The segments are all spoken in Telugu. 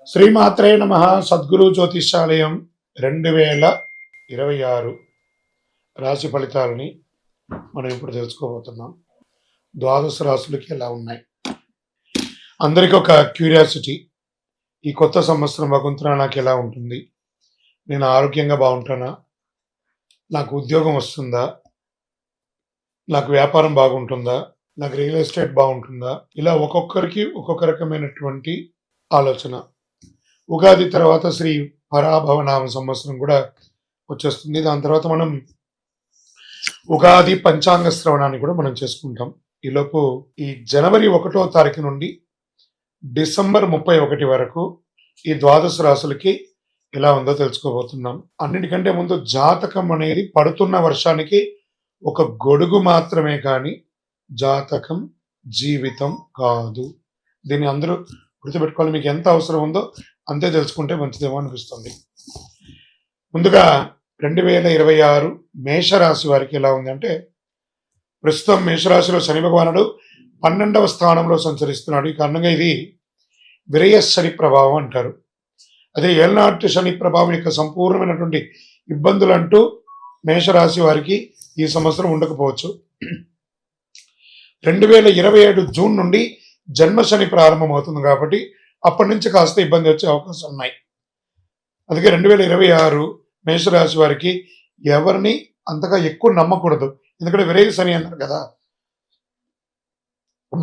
శ్రీమాత్రే నమ. సద్గురు జ్యోతిషాలయం 2026 రాశి ఫలితాలని మనం ఇప్పుడు తెలుసుకోబోతున్నాం. ద్వాదశ రాశులకి ఎలా ఉన్నాయి? అందరికీ ఒక క్యూరియాసిటీ, ఈ కొత్త సంవత్సరం భగవంతునా నాకు ఎలా ఉంటుంది? నేను ఆరోగ్యంగా బాగుంటానా? నాకు ఉద్యోగం వస్తుందా? నాకు వ్యాపారం బాగుంటుందా? నాకు రియల్ ఎస్టేట్ బాగుంటుందా? ఇలా ఒక్కొక్కరికి ఒక్కొక్క రకమైనటువంటి ఆలోచన. ఉగాది తర్వాత శ్రీ పరాభవనామ సంవత్సరం కూడా వచ్చేస్తుంది. దాని తర్వాత మనం ఉగాది పంచాంగ శ్రవణాన్ని కూడా మనం చేసుకుంటాం. ఈలోపు ఈ జనవరి 1వ తారీఖు నుండి డిసెంబర్ 31 వరకు ఈ ద్వాదశ రాశులకి ఎలా ఉందో తెలుసుకోబోతున్నాం. అన్నిటికంటే ముందు జాతకం అనేది పడుతున్న వర్షానికి ఒక గొడుగు మాత్రమే, కానీ జాతకం జీవితం కాదు. దీన్ని అందరూ గుర్తుపెట్టుకోవాలి. మీకు ఎంత అవసరం ఉందో అంతే తెలుసుకుంటే మంచిదేమో అనిపిస్తుంది. ముందుగా 2026 మేషరాశి వారికి ఎలా ఉందంటే, ప్రస్తుతం మేషరాశిలో శని భగవానుడు 12వ స్థానంలో సంచరిస్తున్నాడు. ఈ కారణంగా ఇది విరయ శని ప్రభావం అంటారు. అదే ఏళ్నాటి శని ప్రభావం యొక్క సంపూర్ణమైనటువంటి ఇబ్బందులు అంటూ మేషరాశి వారికి ఈ సంవత్సరం ఉండకపోవచ్చు. 2027 జూన్ నుండి జన్మ శని ప్రారంభమవుతుంది కాబట్టి అప్పటి నుంచి కాస్త ఇబ్బంది వచ్చే అవకాశాలు ఉన్నాయి. అందుకే 2026 మేషరాశి వారికి ఎవరిని అంతగా ఎక్కువ నమ్మకూడదు. ఎందుకంటే విరయ శని అన్నారు కదా,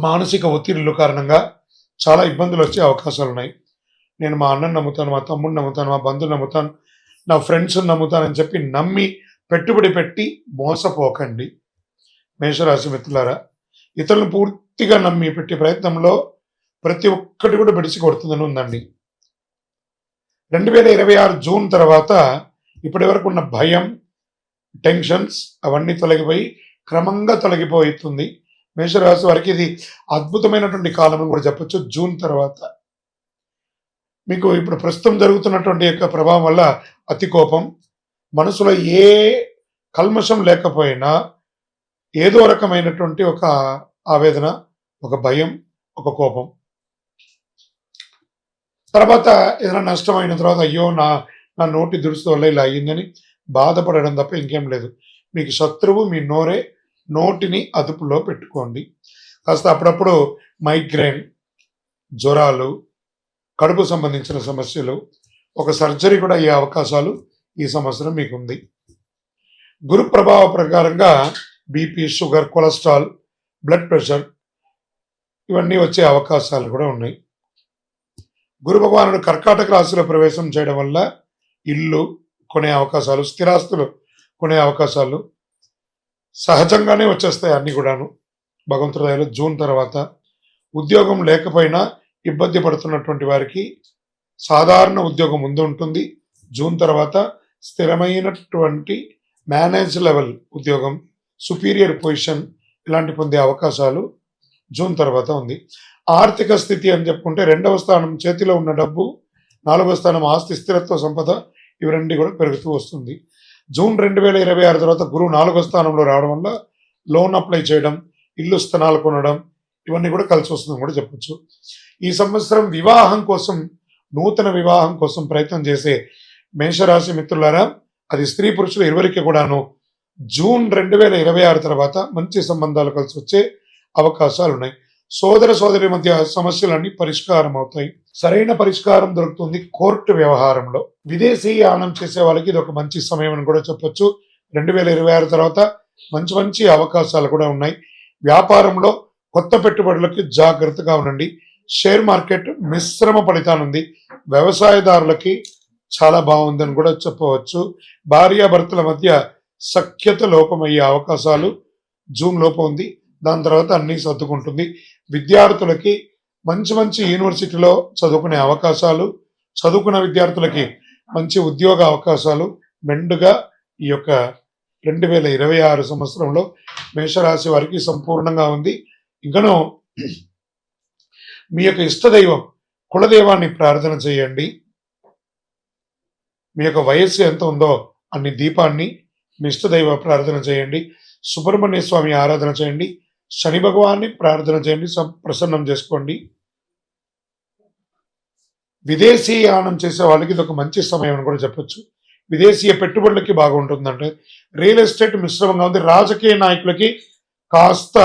మానసిక ఒత్తిడిల కారణంగా చాలా ఇబ్బందులు వచ్చే అవకాశాలు ఉన్నాయి. నేను మా అన్నను నమ్ముతాను, మా తమ్ముడిని నమ్ముతాను, మా బంధువుని నమ్ముతాను, నా ఫ్రెండ్స్ని నమ్ముతానని చెప్పి నమ్మి పెట్టుబడి పెట్టి మోసపోకండి. మేషరాశి మిత్రులారా, ఇతరులను పూర్తిగా నమ్మి పెట్టే ప్రయత్నంలో ప్రతి ఒక్కటి కూడా బెడిసి కొడుతుందని ఉందండి. 2026 జూన్ తర్వాత ఇప్పటి వరకు ఉన్న భయం, టెన్షన్స్ అవన్నీ తొలగిపోయి క్రమంగా తొలగిపోతుంది. మేషరాశి వారికి ఇది అద్భుతమైనటువంటి కాలం అని కూడా చెప్పొచ్చు. జూన్ తర్వాత మీకు ఇప్పుడు ప్రస్తుతం జరుగుతున్నటువంటి యొక్క ప్రభావం వల్ల అతి కోపం, మనసులో ఏ కల్మషం లేకపోయినా ఏదో రకమైనటువంటి ఒక ఆవేదన, ఒక భయం, ఒక కోపం. తర్వాత ఏదైనా నష్టమైన తర్వాత అయ్యో నా నోటి దురుస్తు వల్ల ఇలా అయ్యిందని బాధపడడం తప్ప ఇంకేం లేదు. మీకు శత్రువు మీ నోరే. నోటిని అదుపులో పెట్టుకోండి. కాస్త అప్పుడప్పుడు మైగ్రేన్, జ్వరాలు, కడుపు సంబంధించిన సమస్యలు, ఒక సర్జరీ కూడా అయ్యే అవకాశాలు ఈ సంవత్సరం మీకుంది. గురు ప్రభావ ప్రకారంగా BP, sugar, cholesterol, blood pressure ఇవన్నీ వచ్చే అవకాశాలు కూడా ఉన్నాయి. గురు భగవానుడు కర్కాటక రాశిలో ప్రవేశం చేయడం వల్ల ఇల్లు కొనే అవకాశాలు, స్థిరాస్తులు కొనే అవకాశాలు సహజంగానే వచ్చేస్తాయి అన్ని కూడాను భగవంతుడి దయలో. జూన్ తర్వాత ఉద్యోగం లేకపోయినా ఇబ్బంది పడుతున్నటువంటి వారికి సాధారణ ఉద్యోగం ముందు ఉంటుంది. జూన్ తర్వాత స్థిరమైనటువంటి మేనేజ్ లెవెల్ ఉద్యోగం, సుపీరియర్ పొజిషన్ ఇలాంటి పొందే అవకాశాలు జూన్ తర్వాత ఉంది. ఆర్థిక స్థితి అని చెప్పుకుంటే 2వ స్థానం చేతిలో ఉన్న డబ్బు, 4వ స్థానం ఆస్తి, స్థిరత్వ, సంపద ఇవి రెండు కూడా పెరుగుతూ వస్తుంది. జూన్ 2026 తర్వాత గురువు 4వ స్థానంలో రావడం వల్ల లోన్ అప్లై చేయడం, ఇల్లు స్థలాలు కొనడం ఇవన్నీ కూడా కలిసి వస్తుందని కూడా చెప్పొచ్చు. ఈ సంవత్సరం వివాహం కోసం, నూతన వివాహం కోసం ప్రయత్నం చేసే మేషరాశి మిత్రులారా, అది స్త్రీ పురుషులు ఇరువురికి కూడాను జూన్ 2026 తర్వాత మంచి సంబంధాలు కలిసి వచ్చే అవకాశాలు ఉన్నాయి. సోదర సోదరి మధ్య సమస్యలన్నీ పరిష్కారం అవుతాయి. సరైన పరిష్కారం దొరుకుతుంది కోర్టు వ్యవహారంలో. విదేశీ యానం చేసే వాళ్ళకి ఇది ఒక మంచి సమయం అని కూడా చెప్పొచ్చు. 2026 తర్వాత మంచి మంచి అవకాశాలు కూడా ఉన్నాయి. వ్యాపారంలో కొత్త పెట్టుబడులకి జాగ్రత్తగా ఉండండి. షేర్ మార్కెట్ మిశ్రమ ఫలితానుంది. వ్యవసాయదారులకి చాలా బాగుందని కూడా చెప్పవచ్చు. భార్యాభర్తల మధ్య సఖ్యత లోపమయ్యే అవకాశాలు జూన్ లోపు ఉంది. దాని తర్వాత అన్నీ సర్దుకుంటుంది. విద్యార్థులకి మంచి మంచి యూనివర్సిటీలో చదువుకునే అవకాశాలు, చదువుకున్న విద్యార్థులకి మంచి ఉద్యోగ అవకాశాలు మెండుగా ఈ యొక్క 2026 సంవత్సరంలో మేషరాశి వారికి సంపూర్ణంగా ఉంది. ఇంకనూ మీ యొక్క ఇష్టదైవం కులదైవాన్ని ప్రార్థన చేయండి. మీ యొక్క వయస్సు ఎంత ఉందో అన్ని దీపాన్ని మీ ఇష్టదైవ ప్రార్థన చేయండి. సుబ్రహ్మణ్య స్వామి ఆరాధన చేయండి. శని భగవాన్ని ప్రార్థన చేయండి, ప్రసన్నం చేసుకోండి. విదేశీయానం చేసే వాళ్ళకి ఇది ఒక మంచి సమయం అని కూడా చెప్పొచ్చు. విదేశీయ పెట్టుబడులకి బాగుంటుందంటే రియల్ ఎస్టేట్ మిశ్రమంగా ఉంది. రాజకీయ నాయకులకి కాస్త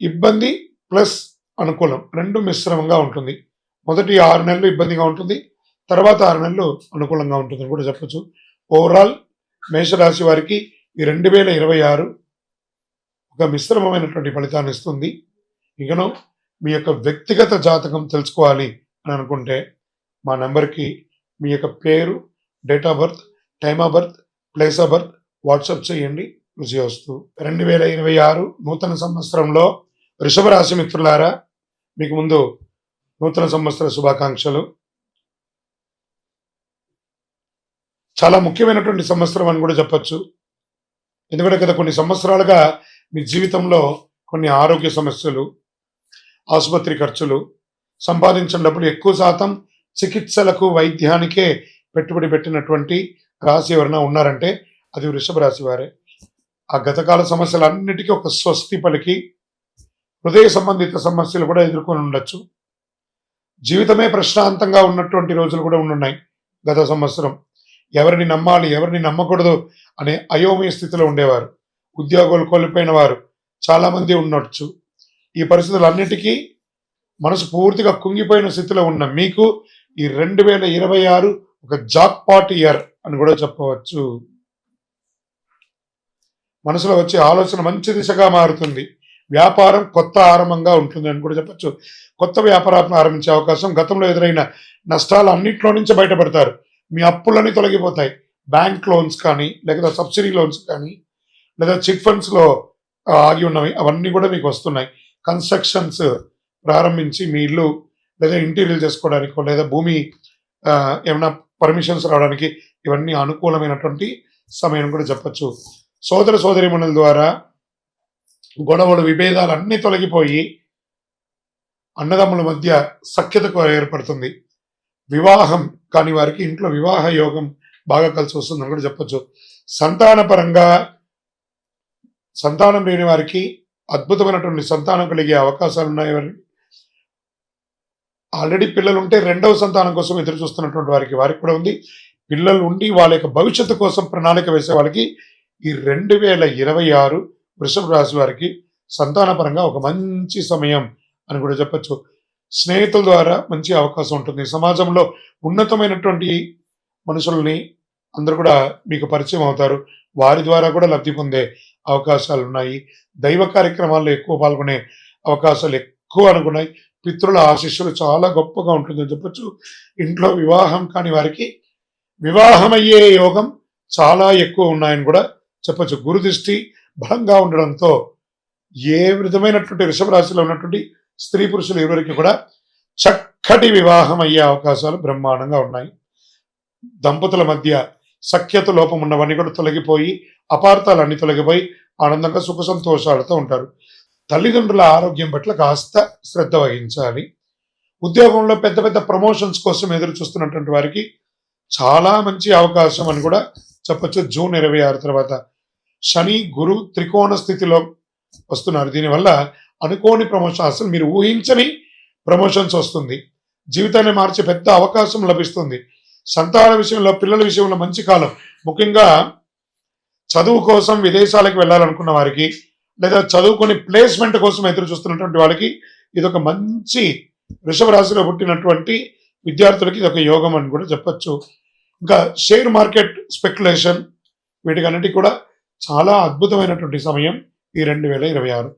ఇబ్బంది ప్లస్ అనుకూలం 2 మిశ్రమంగా ఉంటుంది. మొదటి 6 నెలలు ఇబ్బందిగా ఉంటుంది. తర్వాత 6 నెలలు అనుకూలంగా ఉంటుందని కూడా చెప్పొచ్చు. ఓవరాల్ మేషరాశి వారికి ఈ 2026 ఒక మిశ్రమమైనటువంటి ఫలితాన్ని ఇస్తుంది. ఇకను మీ యొక్క వ్యక్తిగత జాతకం తెలుసుకోవాలి అని అనుకుంటే మా నెంబర్కి మీ యొక్క పేరు, date of birth, time of birth, place of birth WhatsApp చేయండి. విజయోస్తు. 2026 నూతన సంవత్సరంలో వృషభ రాశి మిత్రులారా, మీకు ముందు నూతన సంవత్సర శుభాకాంక్షలు. చాలా ముఖ్యమైనటువంటి సంవత్సరం అని కూడా చెప్పొచ్చు. ఎందుకంటే గత కొన్ని సంవత్సరాలుగా మీ జీవితంలో కొన్ని ఆరోగ్య సమస్యలు, ఆసుపత్రి ఖర్చులు, సంపాదించిన డబ్బులు ఎక్కువ శాతం చికిత్సలకు, వైద్యానికే పెట్టుబడి పెట్టినటువంటి రాశి ఎవరైనా ఉన్నారంటే అది వృషభ రాశి వారే. ఆ గతకాల సమస్యలన్నిటికీ ఒక స్వస్తి పలికి హృదయ సంబంధిత సమస్యలు కూడా ఎదుర్కొని ఉండొచ్చు. జీవితమే ప్రశాంతంగా ఉన్నటువంటి రోజులు కూడా ఉన్నాయి. గత సంవత్సరం ఎవరిని నమ్మాలి, ఎవరిని నమ్మకూడదు అనే అయోమయ స్థితిలో ఉండేవారు. ఉద్యోగాలు కోల్పోయిన వారు చాలామంది ఉండొచ్చు. ఈ పరిస్థితులన్నిటికీ మనసు పూర్తిగా కుంగిపోయిన స్థితిలో ఉన్న మీకు ఈ 2026 ఒక జాక్పాట్ ఇయర్ అని కూడా చెప్పవచ్చు. మనసులో వచ్చే ఆలోచన మంచి దిశగా మారుతుంది. వ్యాపారం కొత్త ఆరంభంగా ఉంటుంది అని కూడా చెప్పచ్చు. కొత్త వ్యాపారం ప్రారంభించే అవకాశం, గతంలో ఎదురైన నష్టాలు అన్నింటిలో నుంచి బయటపడతారు. మీ అప్పులన్నీ తొలగిపోతాయి. బ్యాంక్ లోన్స్ కానీ, లేదా సబ్సిడీ లోన్స్ కానీ, లేదా చిట్ ఫండ్స్లో ఆగి ఉన్నవి అవన్నీ కూడా మీకు వస్తున్నాయి. కన్స్ట్రక్షన్స్ ప్రారంభించి మీ ఇల్లు లేదా ఇంటీరియర్ చేసుకోవడానికో, లేదా భూమి ఏమైనా పర్మిషన్స్ రావడానికి ఇవన్నీ అనుకూలమైనటువంటి సమయం కూడా చెప్పచ్చు. సోదర సోదరీమణుల ద్వారా గొడవలు, విభేదాలు అన్నీ తొలగిపోయి అన్నదమ్ముల మధ్య సఖ్యత ఏర్పడుతుంది. వివాహం కాని వారికి ఇంట్లో వివాహ యోగం బాగా కలిసి వస్తుందని కూడా చెప్పచ్చు. సంతానపరంగా సంతానం లేని వారికి అద్భుతమైనటువంటి సంతానం కలిగే అవకాశాలు ఉన్నాయి. ఆల్రెడీ పిల్లలు ఉంటే రెండవ సంతానం కోసం ఎదురు చూస్తున్నటువంటి వారికి కూడా ఉంది. పిల్లలు ఉండి వాళ్ళ యొక్క భవిష్యత్తు కోసం ప్రణాళిక వేసే వాళ్ళకి ఈ 2026 వృషభ రాశి వారికి సంతానపరంగా ఒక మంచి సమయం అని కూడా చెప్పచ్చు. స్నేహితుల ద్వారా మంచి అవకాశం ఉంటుంది. సమాజంలో ఉన్నతమైనటువంటి మనుషుల్ని అందరూ కూడా మీకు పరిచయం అవుతారు. వారి ద్వారా కూడా లబ్ధి పొందే అవకాశాలు ఉన్నాయి. దైవ కార్యక్రమాల్లో ఎక్కువ పాల్గొనే అవకాశాలు ఎక్కువ అనుకున్నాయి. పితృల ఆశీస్సులు చాలా గొప్పగా ఉంటుందని చెప్పచ్చు. ఇంట్లో వివాహం కాని వారికి వివాహమయ్యే యోగం చాలా ఎక్కువ ఉన్నాయని కూడా చెప్పచ్చు. గురు దృష్టి బలంగా ఉండడంతో ఏ విధమైనటువంటి వృషభ రాశిలో ఉన్నటువంటి స్త్రీ పురుషులు ఎవరికి కూడా చక్కటి వివాహం అయ్యే అవకాశాలు బ్రహ్మాండంగా ఉన్నాయి. దంపతుల మధ్య సఖ్యత లోపం ఉన్నవన్నీ కూడా తొలగిపోయి, అపార్థాలన్నీ తొలగిపోయి ఆనందంగా సుఖ సంతోషాలతో ఉంటారు. తల్లిదండ్రుల ఆరోగ్యం పట్ల కాస్త శ్రద్ధ వహించాలి. ఉద్యోగంలో పెద్ద పెద్ద ప్రమోషన్స్ కోసం ఎదురు చూస్తున్నటువంటి వారికి చాలా మంచి అవకాశం అని కూడా చెప్పచ్చు. జూన్ 26 తర్వాత శని, గురు త్రికోణ స్థితిలో వస్తున్నారు. దీనివల్ల అనుకోని ప్రమోషన్, అసలు మీరు ఊహించని ప్రమోషన్స్ వస్తుంది. జీవితాన్ని మార్చే పెద్ద అవకాశం లభిస్తుంది. సంతాన విషయంలో, పిల్లల విషయంలో మంచి కాలం. ముఖ్యంగా చదువు కోసం విదేశాలకు వెళ్ళాలనుకున్న వారికి, లేదా చదువుకొని ప్లేస్మెంట్ కోసం ఎదురు చూస్తున్నటువంటి వాళ్ళకి ఇది ఒక మంచి, వృషభ రాశిలో పుట్టినటువంటి విద్యార్థులకి ఇది ఒక యోగం అని కూడా చెప్పచ్చు. ఇంకా షేర్ మార్కెట్ స్పెక్యులేషన్ వీటికన్నిటికీ కూడా చాలా అద్భుతమైనటువంటి సమయం ఈ 2026.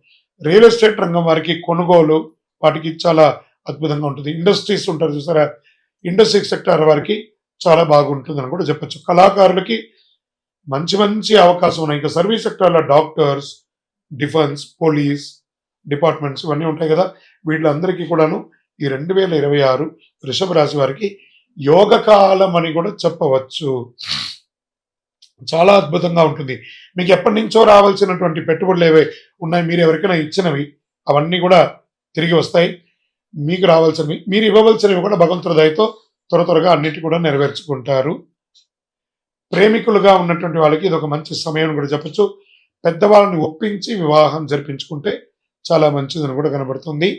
రియల్ ఎస్టేట్ రంగం వారికి కొనుగోలు వాటికి చాలా అద్భుతంగా ఉంటుంది. ఇండస్ట్రీస్ ఉంటారు చూసారా, ఇండస్ట్రీ సెక్టర్ వారికి చాలా బాగుంటుందని కూడా చెప్పచ్చు. కళాకారులకి మంచి మంచి అవకాశం ఉన్నాయి. ఇంకా సర్వీస్ సెక్టర్లో డాక్టర్స్, డిఫెన్స్, పోలీస్ డిపార్ట్మెంట్స్ ఇవన్నీ ఉంటాయి కదా, వీళ్ళందరికీ కూడాను ఈ 2026 వృషభ రాశి వారికి యోగకాలం అని కూడా చెప్పవచ్చు. చాలా అద్భుతంగా ఉంటుంది. మీకు ఎప్పటి నుంచో రావాల్సినటువంటి పెట్టుబడులు ఏవే ఉన్నాయి, మీరు ఎవరికైనా ఇచ్చినవి అవన్నీ కూడా తిరిగి వస్తాయి. మీకు రావాల్సినవి, మీరు ఇవ్వవలసినవి కూడా భగవంతుడి దయతో త్వరగా అన్నిటి కూడా నెరవేర్చుకుంటారు. ప్రేమికులుగా ఉన్నటువంటి వాళ్ళకి ఇది ఒక మంచి సమయం కూడా చెప్పచ్చు. పెద్దవాళ్ళని ఒప్పించి వివాహం జరిపించుకుంటే చాలా మంచిదని కూడా కనబడుతుంది.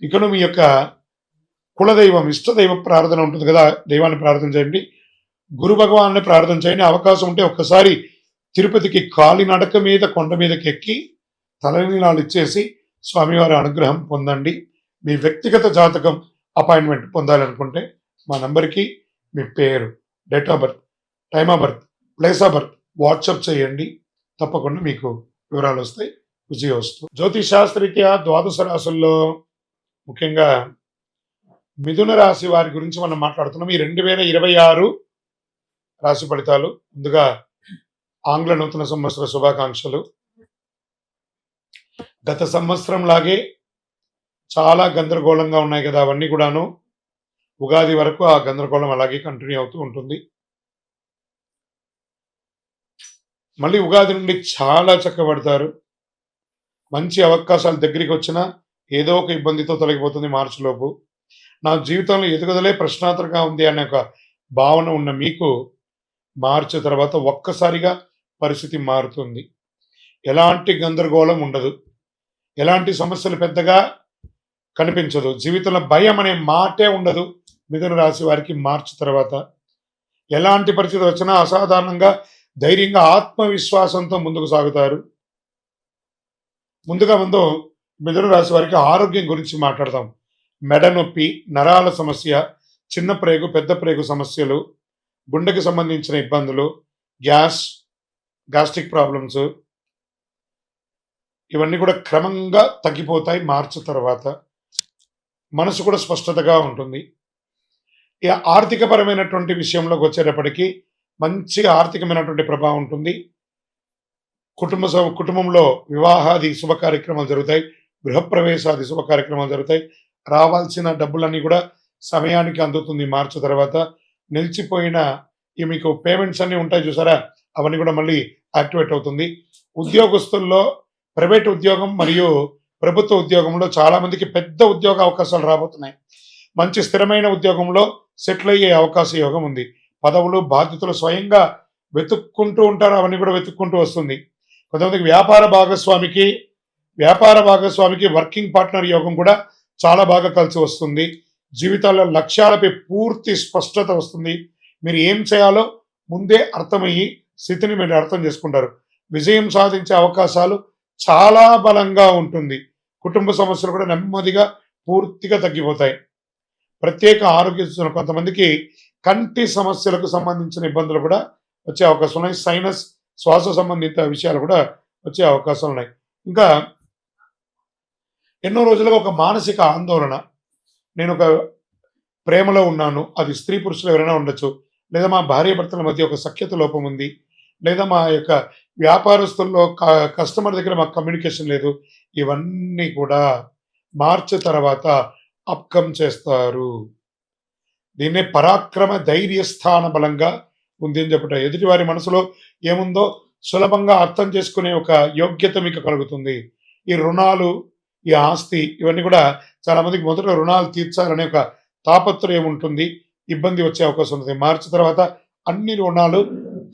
ఇకను మీ యొక్క కులదైవం, ఇష్టదైవ ప్రార్థన ఉంటుంది కదా, దైవాన్ని ప్రార్థన చేయండి. గురు భగవాన్ని ప్రార్థన చేయండి. అవకాశం ఉంటే ఒక్కసారి తిరుపతికి కాలినడక మీద కొండ మీదకి ఎక్కి తలనీలాలు ఇచ్చేసి స్వామివారి అనుగ్రహం పొందండి. మీ వ్యక్తిగత జాతకం అపాయింట్మెంట్ పొందాలనుకుంటే మా నంబర్కి మీ పేరు, date of birth, time of birth, place of birth WhatsApp చేయండి. తప్పకుండా మీకు వివరాలు వస్తాయి. విజయోస్తు. జ్యోతిష్ శాస్త్రరీత్యా ద్వాదశ రాశుల్లో ముఖ్యంగా మిథున రాశి వారి గురించి మనం మాట్లాడుతున్నాం. ఈ 2026 రాశి ఫలితాలు. ముందుగా ఆంగ్ల నూతన సంవత్సర శుభాకాంక్షలు. గత సంవత్సరం లాగే చాలా గందరగోళంగా ఉన్నాయి కదా, అవన్నీ కూడాను ఉగాది వరకు ఆ గందరగోళం అలాగే కంటిన్యూ అవుతూ ఉంటుంది. మళ్ళీ ఉగాది నుండి చాలా చక్కబడతారు. మంచి అవకాశాలు దగ్గరికి వచ్చినా ఏదో ఒక ఇబ్బందితో తొలగిపోతుంది మార్చిలోపు. నా జీవితంలో ఎదుగుదలే ప్రశ్నార్థకంగా ఉంది అనే ఒక భావన ఉన్న మీకు మార్చి తర్వాత ఒక్కసారిగా పరిస్థితి మారుతుంది. ఎలాంటి గందరగోళం ఉండదు, ఎలాంటి సమస్యలు పెద్దగా కనిపించదు, జీవితంలో భయం అనే మాటే ఉండదు. మిథున రాశి వారికి మార్చి తర్వాత ఎలాంటి పరిస్థితి వచ్చినా అసాధారణంగా ధైర్యంగా ఆత్మవిశ్వాసంతో ముందుకు సాగుతారు. ముందు మిథున రాశి వారికి ఆరోగ్యం గురించి మాట్లాడతాం. మెడ నొప్పి, నరాల సమస్య, చిన్న ప్రేగు పెద్ద ప్రేగు సమస్యలు, గుండెకి సంబంధించిన ఇబ్బందులు, గ్యాస్ట్రిక్ ప్రాబ్లమ్స్, ఇవన్నీ కూడా క్రమంగా తగ్గిపోతాయి మార్చి తర్వాత. మనసు కూడా స్పష్టతగా ఉంటుంది. ఇక ఆర్థికపరమైనటువంటి విషయంలోకి వచ్చేటప్పటికీ మంచి ఆర్థికమైనటువంటి ప్రభావం ఉంటుంది. కుటుంబంలో వివాహాది శుభ కార్యక్రమాలు జరుగుతాయి, గృహప్రవేశాది శుభ కార్యక్రమాలు జరుగుతాయి. రావాల్సిన డబ్బులన్నీ కూడా సమయానికి అందుతుంది మార్చి తర్వాత. నిలిచిపోయిన ఈ మీకు పేమెంట్స్ అన్నీ ఉంటాయి చూసారా, అవన్నీ కూడా మళ్ళీ యాక్టివేట్ అవుతుంది. ఉద్యోగస్తుల్లో ప్రైవేట్ ఉద్యోగం మరియు ప్రభుత్వ ఉద్యోగంలో చాలా మందికి పెద్ద ఉద్యోగ అవకాశాలు రాబోతున్నాయి. మంచి స్థిరమైన ఉద్యోగంలో సెటిల్ అయ్యే అవకాశ యోగం ఉంది. పదవులు బాధ్యతలు స్వయంగా వెతుక్కుంటూ ఉంటారు, అవన్నీ కూడా వెతుక్కుంటూ వస్తుంది. కొంతమందికి వ్యాపార భాగస్వామికి వర్కింగ్ పార్ట్నర్ యోగం కూడా చాలా బాగా కలిసి వస్తుంది. జీవితాల్లో లక్ష్యాలపై పూర్తి స్పష్టత వస్తుంది. మీరు ఏం చేయాలో ముందే అర్థమయ్యి స్థితిని మీరు అర్థం చేసుకుంటారు. విజయం సాధించే అవకాశాలు చాలా బలంగా ఉంటుంది. కుటుంబ సమస్యలు కూడా నెమ్మదిగా పూర్తిగా తగ్గిపోతాయి. ప్రత్యేక ఆరోగ్య సూచనలు, కొంతమందికి కంటి సమస్యలకు సంబంధించిన ఇబ్బందులు కూడా వచ్చే అవకాశం ఉన్నాయి. సైనస్, శ్వాస సంబంధిత విషయాలు కూడా వచ్చే అవకాశాలు ఉన్నాయి. ఇంకా ఎన్నో రోజులుగా ఒక మానసిక ఆందోళన, నేను ఒక ప్రేమలో ఉన్నాను, అది స్త్రీ పురుషులు ఎవరైనా ఉండొచ్చు, లేదా మా భార్యాభర్తల మధ్య ఒక సఖ్యత లోపం ఉంది, లేదా మా యొక్క వ్యాపారస్తుల్లో కస్టమర్ దగ్గర మాకు కమ్యూనికేషన్ లేదు, ఇవన్నీ కూడా మార్చి తర్వాత అప్కమ్ చేస్తారు. దీన్నే పరాక్రమ ధైర్యస్థాన బలంగా ఉంది అని చెప్పట. ఎదుటివారి మనసులో ఏముందో సులభంగా అర్థం చేసుకునే ఒక యోగ్యత మీకు కలుగుతుంది. ఈ రుణాలు, ఈ ఆస్తి, ఇవన్నీ కూడా చాలా మందికి మొదట రుణాలు తీర్చాలనే ఒక తాపత్రయం ఉంటుంది, ఇబ్బంది వచ్చే అవకాశం ఉంటుంది. మార్చి తర్వాత అన్ని రుణాలు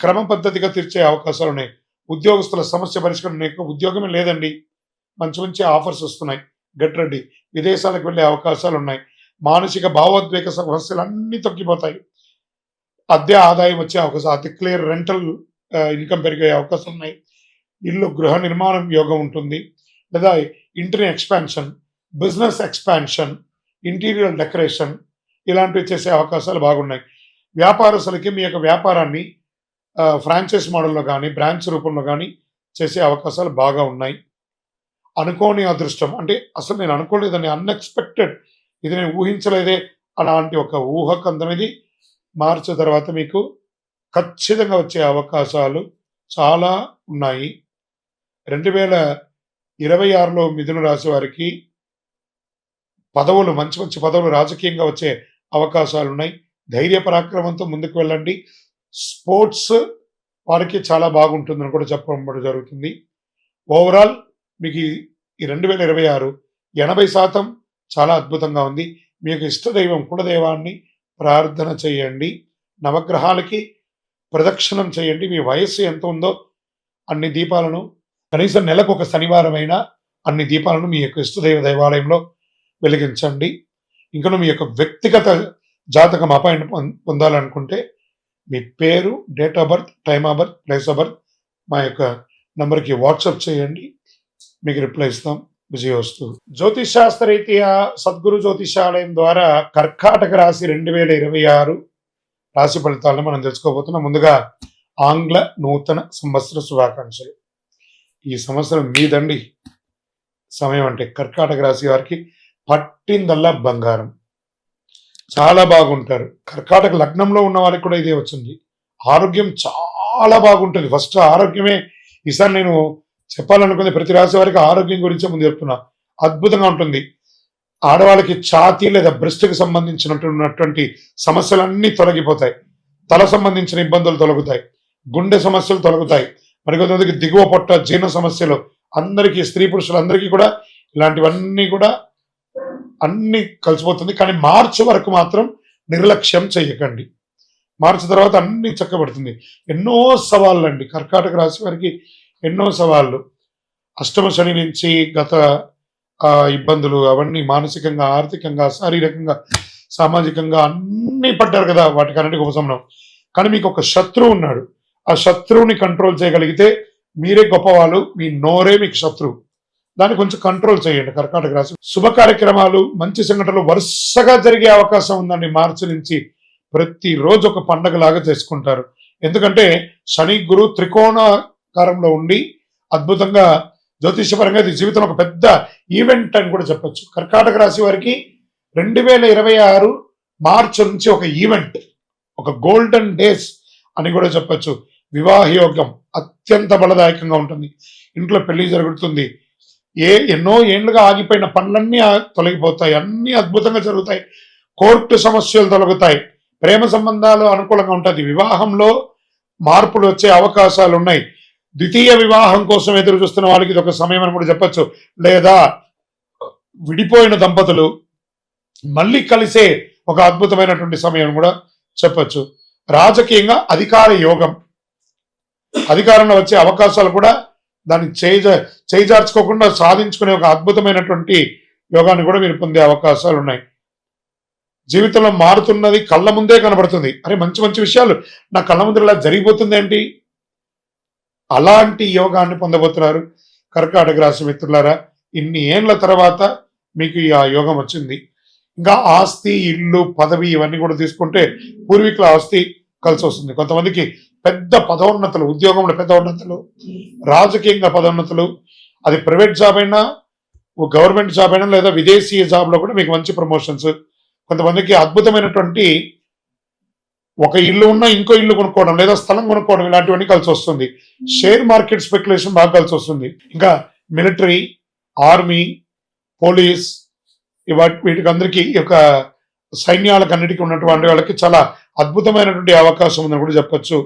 క్రమ పద్ధతిగా తీర్చే అవకాశాలు ఉన్నాయి. ఉద్యోగస్తుల సమస్య పరిష్కరణ, ఉద్యోగమే లేదండి, మంచి మంచి ఆఫర్స్ వస్తున్నాయి, గెట్ రెడీ. విదేశాలకు వెళ్ళే అవకాశాలు ఉన్నాయి. మానసిక భావోద్వేగ సమస్యలు అన్నీ తగ్గిపోతాయి. అద్దె ఆదాయం వచ్చే అవకాశం, అతి క్లియర్ రెంటల్ ఇన్కమ్ పెరిగే అవకాశం ఉన్నాయి. ఇల్లు గృహ నిర్మాణం యోగం ఉంటుంది, లేదా ఇంటిని expansion, business expansion, interior decoration, ఇలాంటివి చేసే అవకాశాలు బాగున్నాయి. వ్యాపారస్తులకి మీ యొక్క వ్యాపారాన్ని ఫ్రాంచైజ్ మోడల్లో కానీ బ్రాంచ్ రూపంలో కానీ చేసే అవకాశాలు బాగా ఉన్నాయి. అనుకోని అదృష్టం, అంటే అసలు నేను అనుకోలేదని, అన్ఎక్స్పెక్టెడ్, ఇది నేను ఊహించలేదే, అలాంటి ఒక ఊహకందనేది మార్చి తర్వాత మీకు ఖచ్చితంగా వచ్చే అవకాశాలు చాలా ఉన్నాయి. 2026లో మిథున రాశి వారికి పదవులు, మంచి మంచి పదవులు రాజకీయంగా వచ్చే అవకాశాలు ఉన్నాయి. ధైర్య పరాక్రమంతో ముందుకు వెళ్ళండి. స్పోర్ట్స్ వారికి చాలా బాగుంటుందని కూడా చెప్పడం జరుగుతుంది. ఓవరాల్ మీకు ఈ 2026 80% చాలా అద్భుతంగా ఉంది. మీకు ఇష్టదైవం కులదైవాన్ని ప్రార్థన చేయండి, నవగ్రహాలకి ప్రదక్షిణం చేయండి. మీ వయస్సు ఎంత ఉందో అన్ని దీపాలను, కనీసం నెలకు ఒక శనివారం అయినా అన్ని దీపాలను మీ యొక్క ఇష్టదైవ దేవాలయంలో వెలిగించండి. ఇంకను మీ యొక్క వ్యక్తిగత జాతకం అపాయింట్మెంట్ పొందాలనుకుంటే మీ పేరు, date of birth, time of birth, place of birth మా యొక్క నంబర్కి వాట్సాప్ చేయండి, మీకు రిప్లై ఇస్తాం. విజయోస్తు. జ్యోతిష్ శాస్త్ర రీత్యా సద్గురు జ్యోతిషాలయం ద్వారా కర్కాటక రాశి 2026 రాశి ఫలితాలను మనం తెలుసుకోబోతున్నాం. ముందుగా ఆంగ్ల నూతన సంవత్సర శుభాకాంక్షలు. ఈ సంవత్సరం మీదండి. సమయం అంటే కర్కాటక రాశి వారికి పట్టిందల్లా బంగారం. చాలా బాగుంటారు. కర్కాటక లగ్నంలో ఉన్న వాళ్ళకి కూడా ఇదే వచ్చింది. ఆరోగ్యం చాలా బాగుంటుంది. ఫస్ట్ ఆరోగ్యమే ఈసారి నేను చెప్పాలనుకుంది. ప్రతి రాశి వారికి ఆరోగ్యం గురించే ముందు చెప్తున్నా. అద్భుతంగా ఉంటుంది. ఆడవాళ్ళకి ఛాతీ లేదా బ్రెస్ట్కి సంబంధించినటువంటి సమస్యలన్నీ తొలగిపోతాయి. తల సంబంధించిన ఇబ్బందులు తొలగుతాయి. గుండె సమస్యలు తొలగుతాయి. మరికొంతమందికి దిగువ పొట్ట, జీర్ణ సమస్యలు, అందరికీ, స్త్రీ పురుషులందరికీ కూడా ఇలాంటివన్నీ కూడా అన్ని కలిసిపోతుంది. కానీ మార్చి వరకు మాత్రం నిర్లక్ష్యం చేయకండి. మార్చి తర్వాత అన్ని చక్కబడుతుంది. ఎన్నో సవాళ్ళు అండి కర్కాటక రాశి వారికి, ఎన్నో సవాళ్ళు. అష్టమ శని నుంచి గత ఇబ్బందులు అవన్నీ మానసికంగా, ఆర్థికంగా, శారీరకంగా, సామాజికంగా అన్నీ పడ్డారు కదా, వాటికన్నిటికీ ఉపశమనం. కానీ మీకు ఒక శత్రువు ఉన్నాడు. ఆ శత్రువుని కంట్రోల్ చేయగలిగితే మీరే గొప్పవాళ్ళు. మీ నోరే మీకు శత్రువు. దాన్ని కొంచెం కంట్రోల్ చేయండి కర్కాటక రాశి. శుభ కార్యక్రమాలు, మంచి సంఘటనలు వరుసగా జరిగే అవకాశం ఉందండి. మార్చి నుంచి ప్రతిరోజు ఒక పండగలాగా చేసుకుంటారు. ఎందుకంటే శని గురు త్రికోణాకారంలో ఉండి అద్భుతంగా జ్యోతిషపరంగా ఇది జీవితంలో ఒక పెద్ద ఈవెంట్ అని కూడా చెప్పొచ్చు. కర్కాటక రాశి వారికి 2026 మార్చి నుంచి ఒక ఈవెంట్, ఒక గోల్డెన్ డేస్ అని కూడా చెప్పొచ్చు. వివాహ యోగం అత్యంత బలదాయకంగా ఉంటుంది. ఇంట్లో పెళ్లి జరుగుతుంది. ఎన్నో ఏళ్లుగా ఆగిపోయిన పనులన్నీ తొలగిపోతాయి. అన్ని అద్భుతంగా జరుగుతాయి. కోర్టు సమస్యలు తొలగుతాయి. ప్రేమ సంబంధాలు అనుకూలంగా ఉంటుంది. వివాహంలో మార్పులు వచ్చే అవకాశాలు ఉన్నాయి. ద్వితీయ వివాహం కోసం ఎదురు చూస్తున్న వాళ్ళకి ఇది ఒక సమయం అని కూడా చెప్పచ్చు. లేదా విడిపోయిన దంపతులు మళ్ళీ కలిసే ఒక అద్భుతమైనటువంటి సమయం కూడా చెప్పచ్చు. రాజకీయంగా అధికార యోగం, అధికారంలో వచ్చే అవకాశాలు కూడా దాన్ని చేజార్చుకోకుండా సాధించుకునే ఒక అద్భుతమైనటువంటి యోగాన్ని కూడా మీరు పొందే అవకాశాలు ఉన్నాయి. జీవితంలో మారుతున్నది కళ్ళ ముందే కనబడుతుంది. అరే మంచి మంచి విషయాలు నా కళ్ళ ముందు ఇలా జరిగిపోతుంది ఏంటి, అలాంటి యోగాన్ని పొందబోతున్నారు కర్కాటక రాశి మిత్రులారా. ఇన్ని ఏండ్ల తర్వాత మీకు ఆ యోగం వచ్చింది. ఇంకా ఆస్తి, ఇల్లు, పదవి ఇవన్నీ కూడా తీసుకుంటే పూర్వీకుల ఆస్తి కలిసి వస్తుంది. కొంతమందికి పెద్ద పదోన్నతులు, ఉద్యోగంలో పదోన్నతులు, రాజకీయంగా పదోన్నతులు, అది ప్రైవేట్ జాబ్ అయినా, గవర్నమెంట్ జాబ్ అయినా, లేదా విదేశీయ జాబ్లో కూడా మీకు మంచి ప్రమోషన్స్. కొంతమందికి అద్భుతమైనటువంటి ఒక ఇల్లు ఉన్నా ఇంకో ఇల్లు కొనుక్కోవడం, లేదా స్థలం కొనుక్కోవడం, ఇలాంటివన్నీ కలిసి వస్తుంది. షేర్ మార్కెట్ స్పెక్యులేషన్ బాగా కలిసి వస్తుంది. ఇంకా మిలిటరీ, ఆర్మీ, పోలీస్, వీటికి అందరికీ ఈ యొక్క సైన్యాలకు అన్నిటికీ ఉన్నటువంటి వాళ్ళకి చాలా అద్భుతమైనటువంటి అవకాశం ఉందని కూడా చెప్పచ్చు.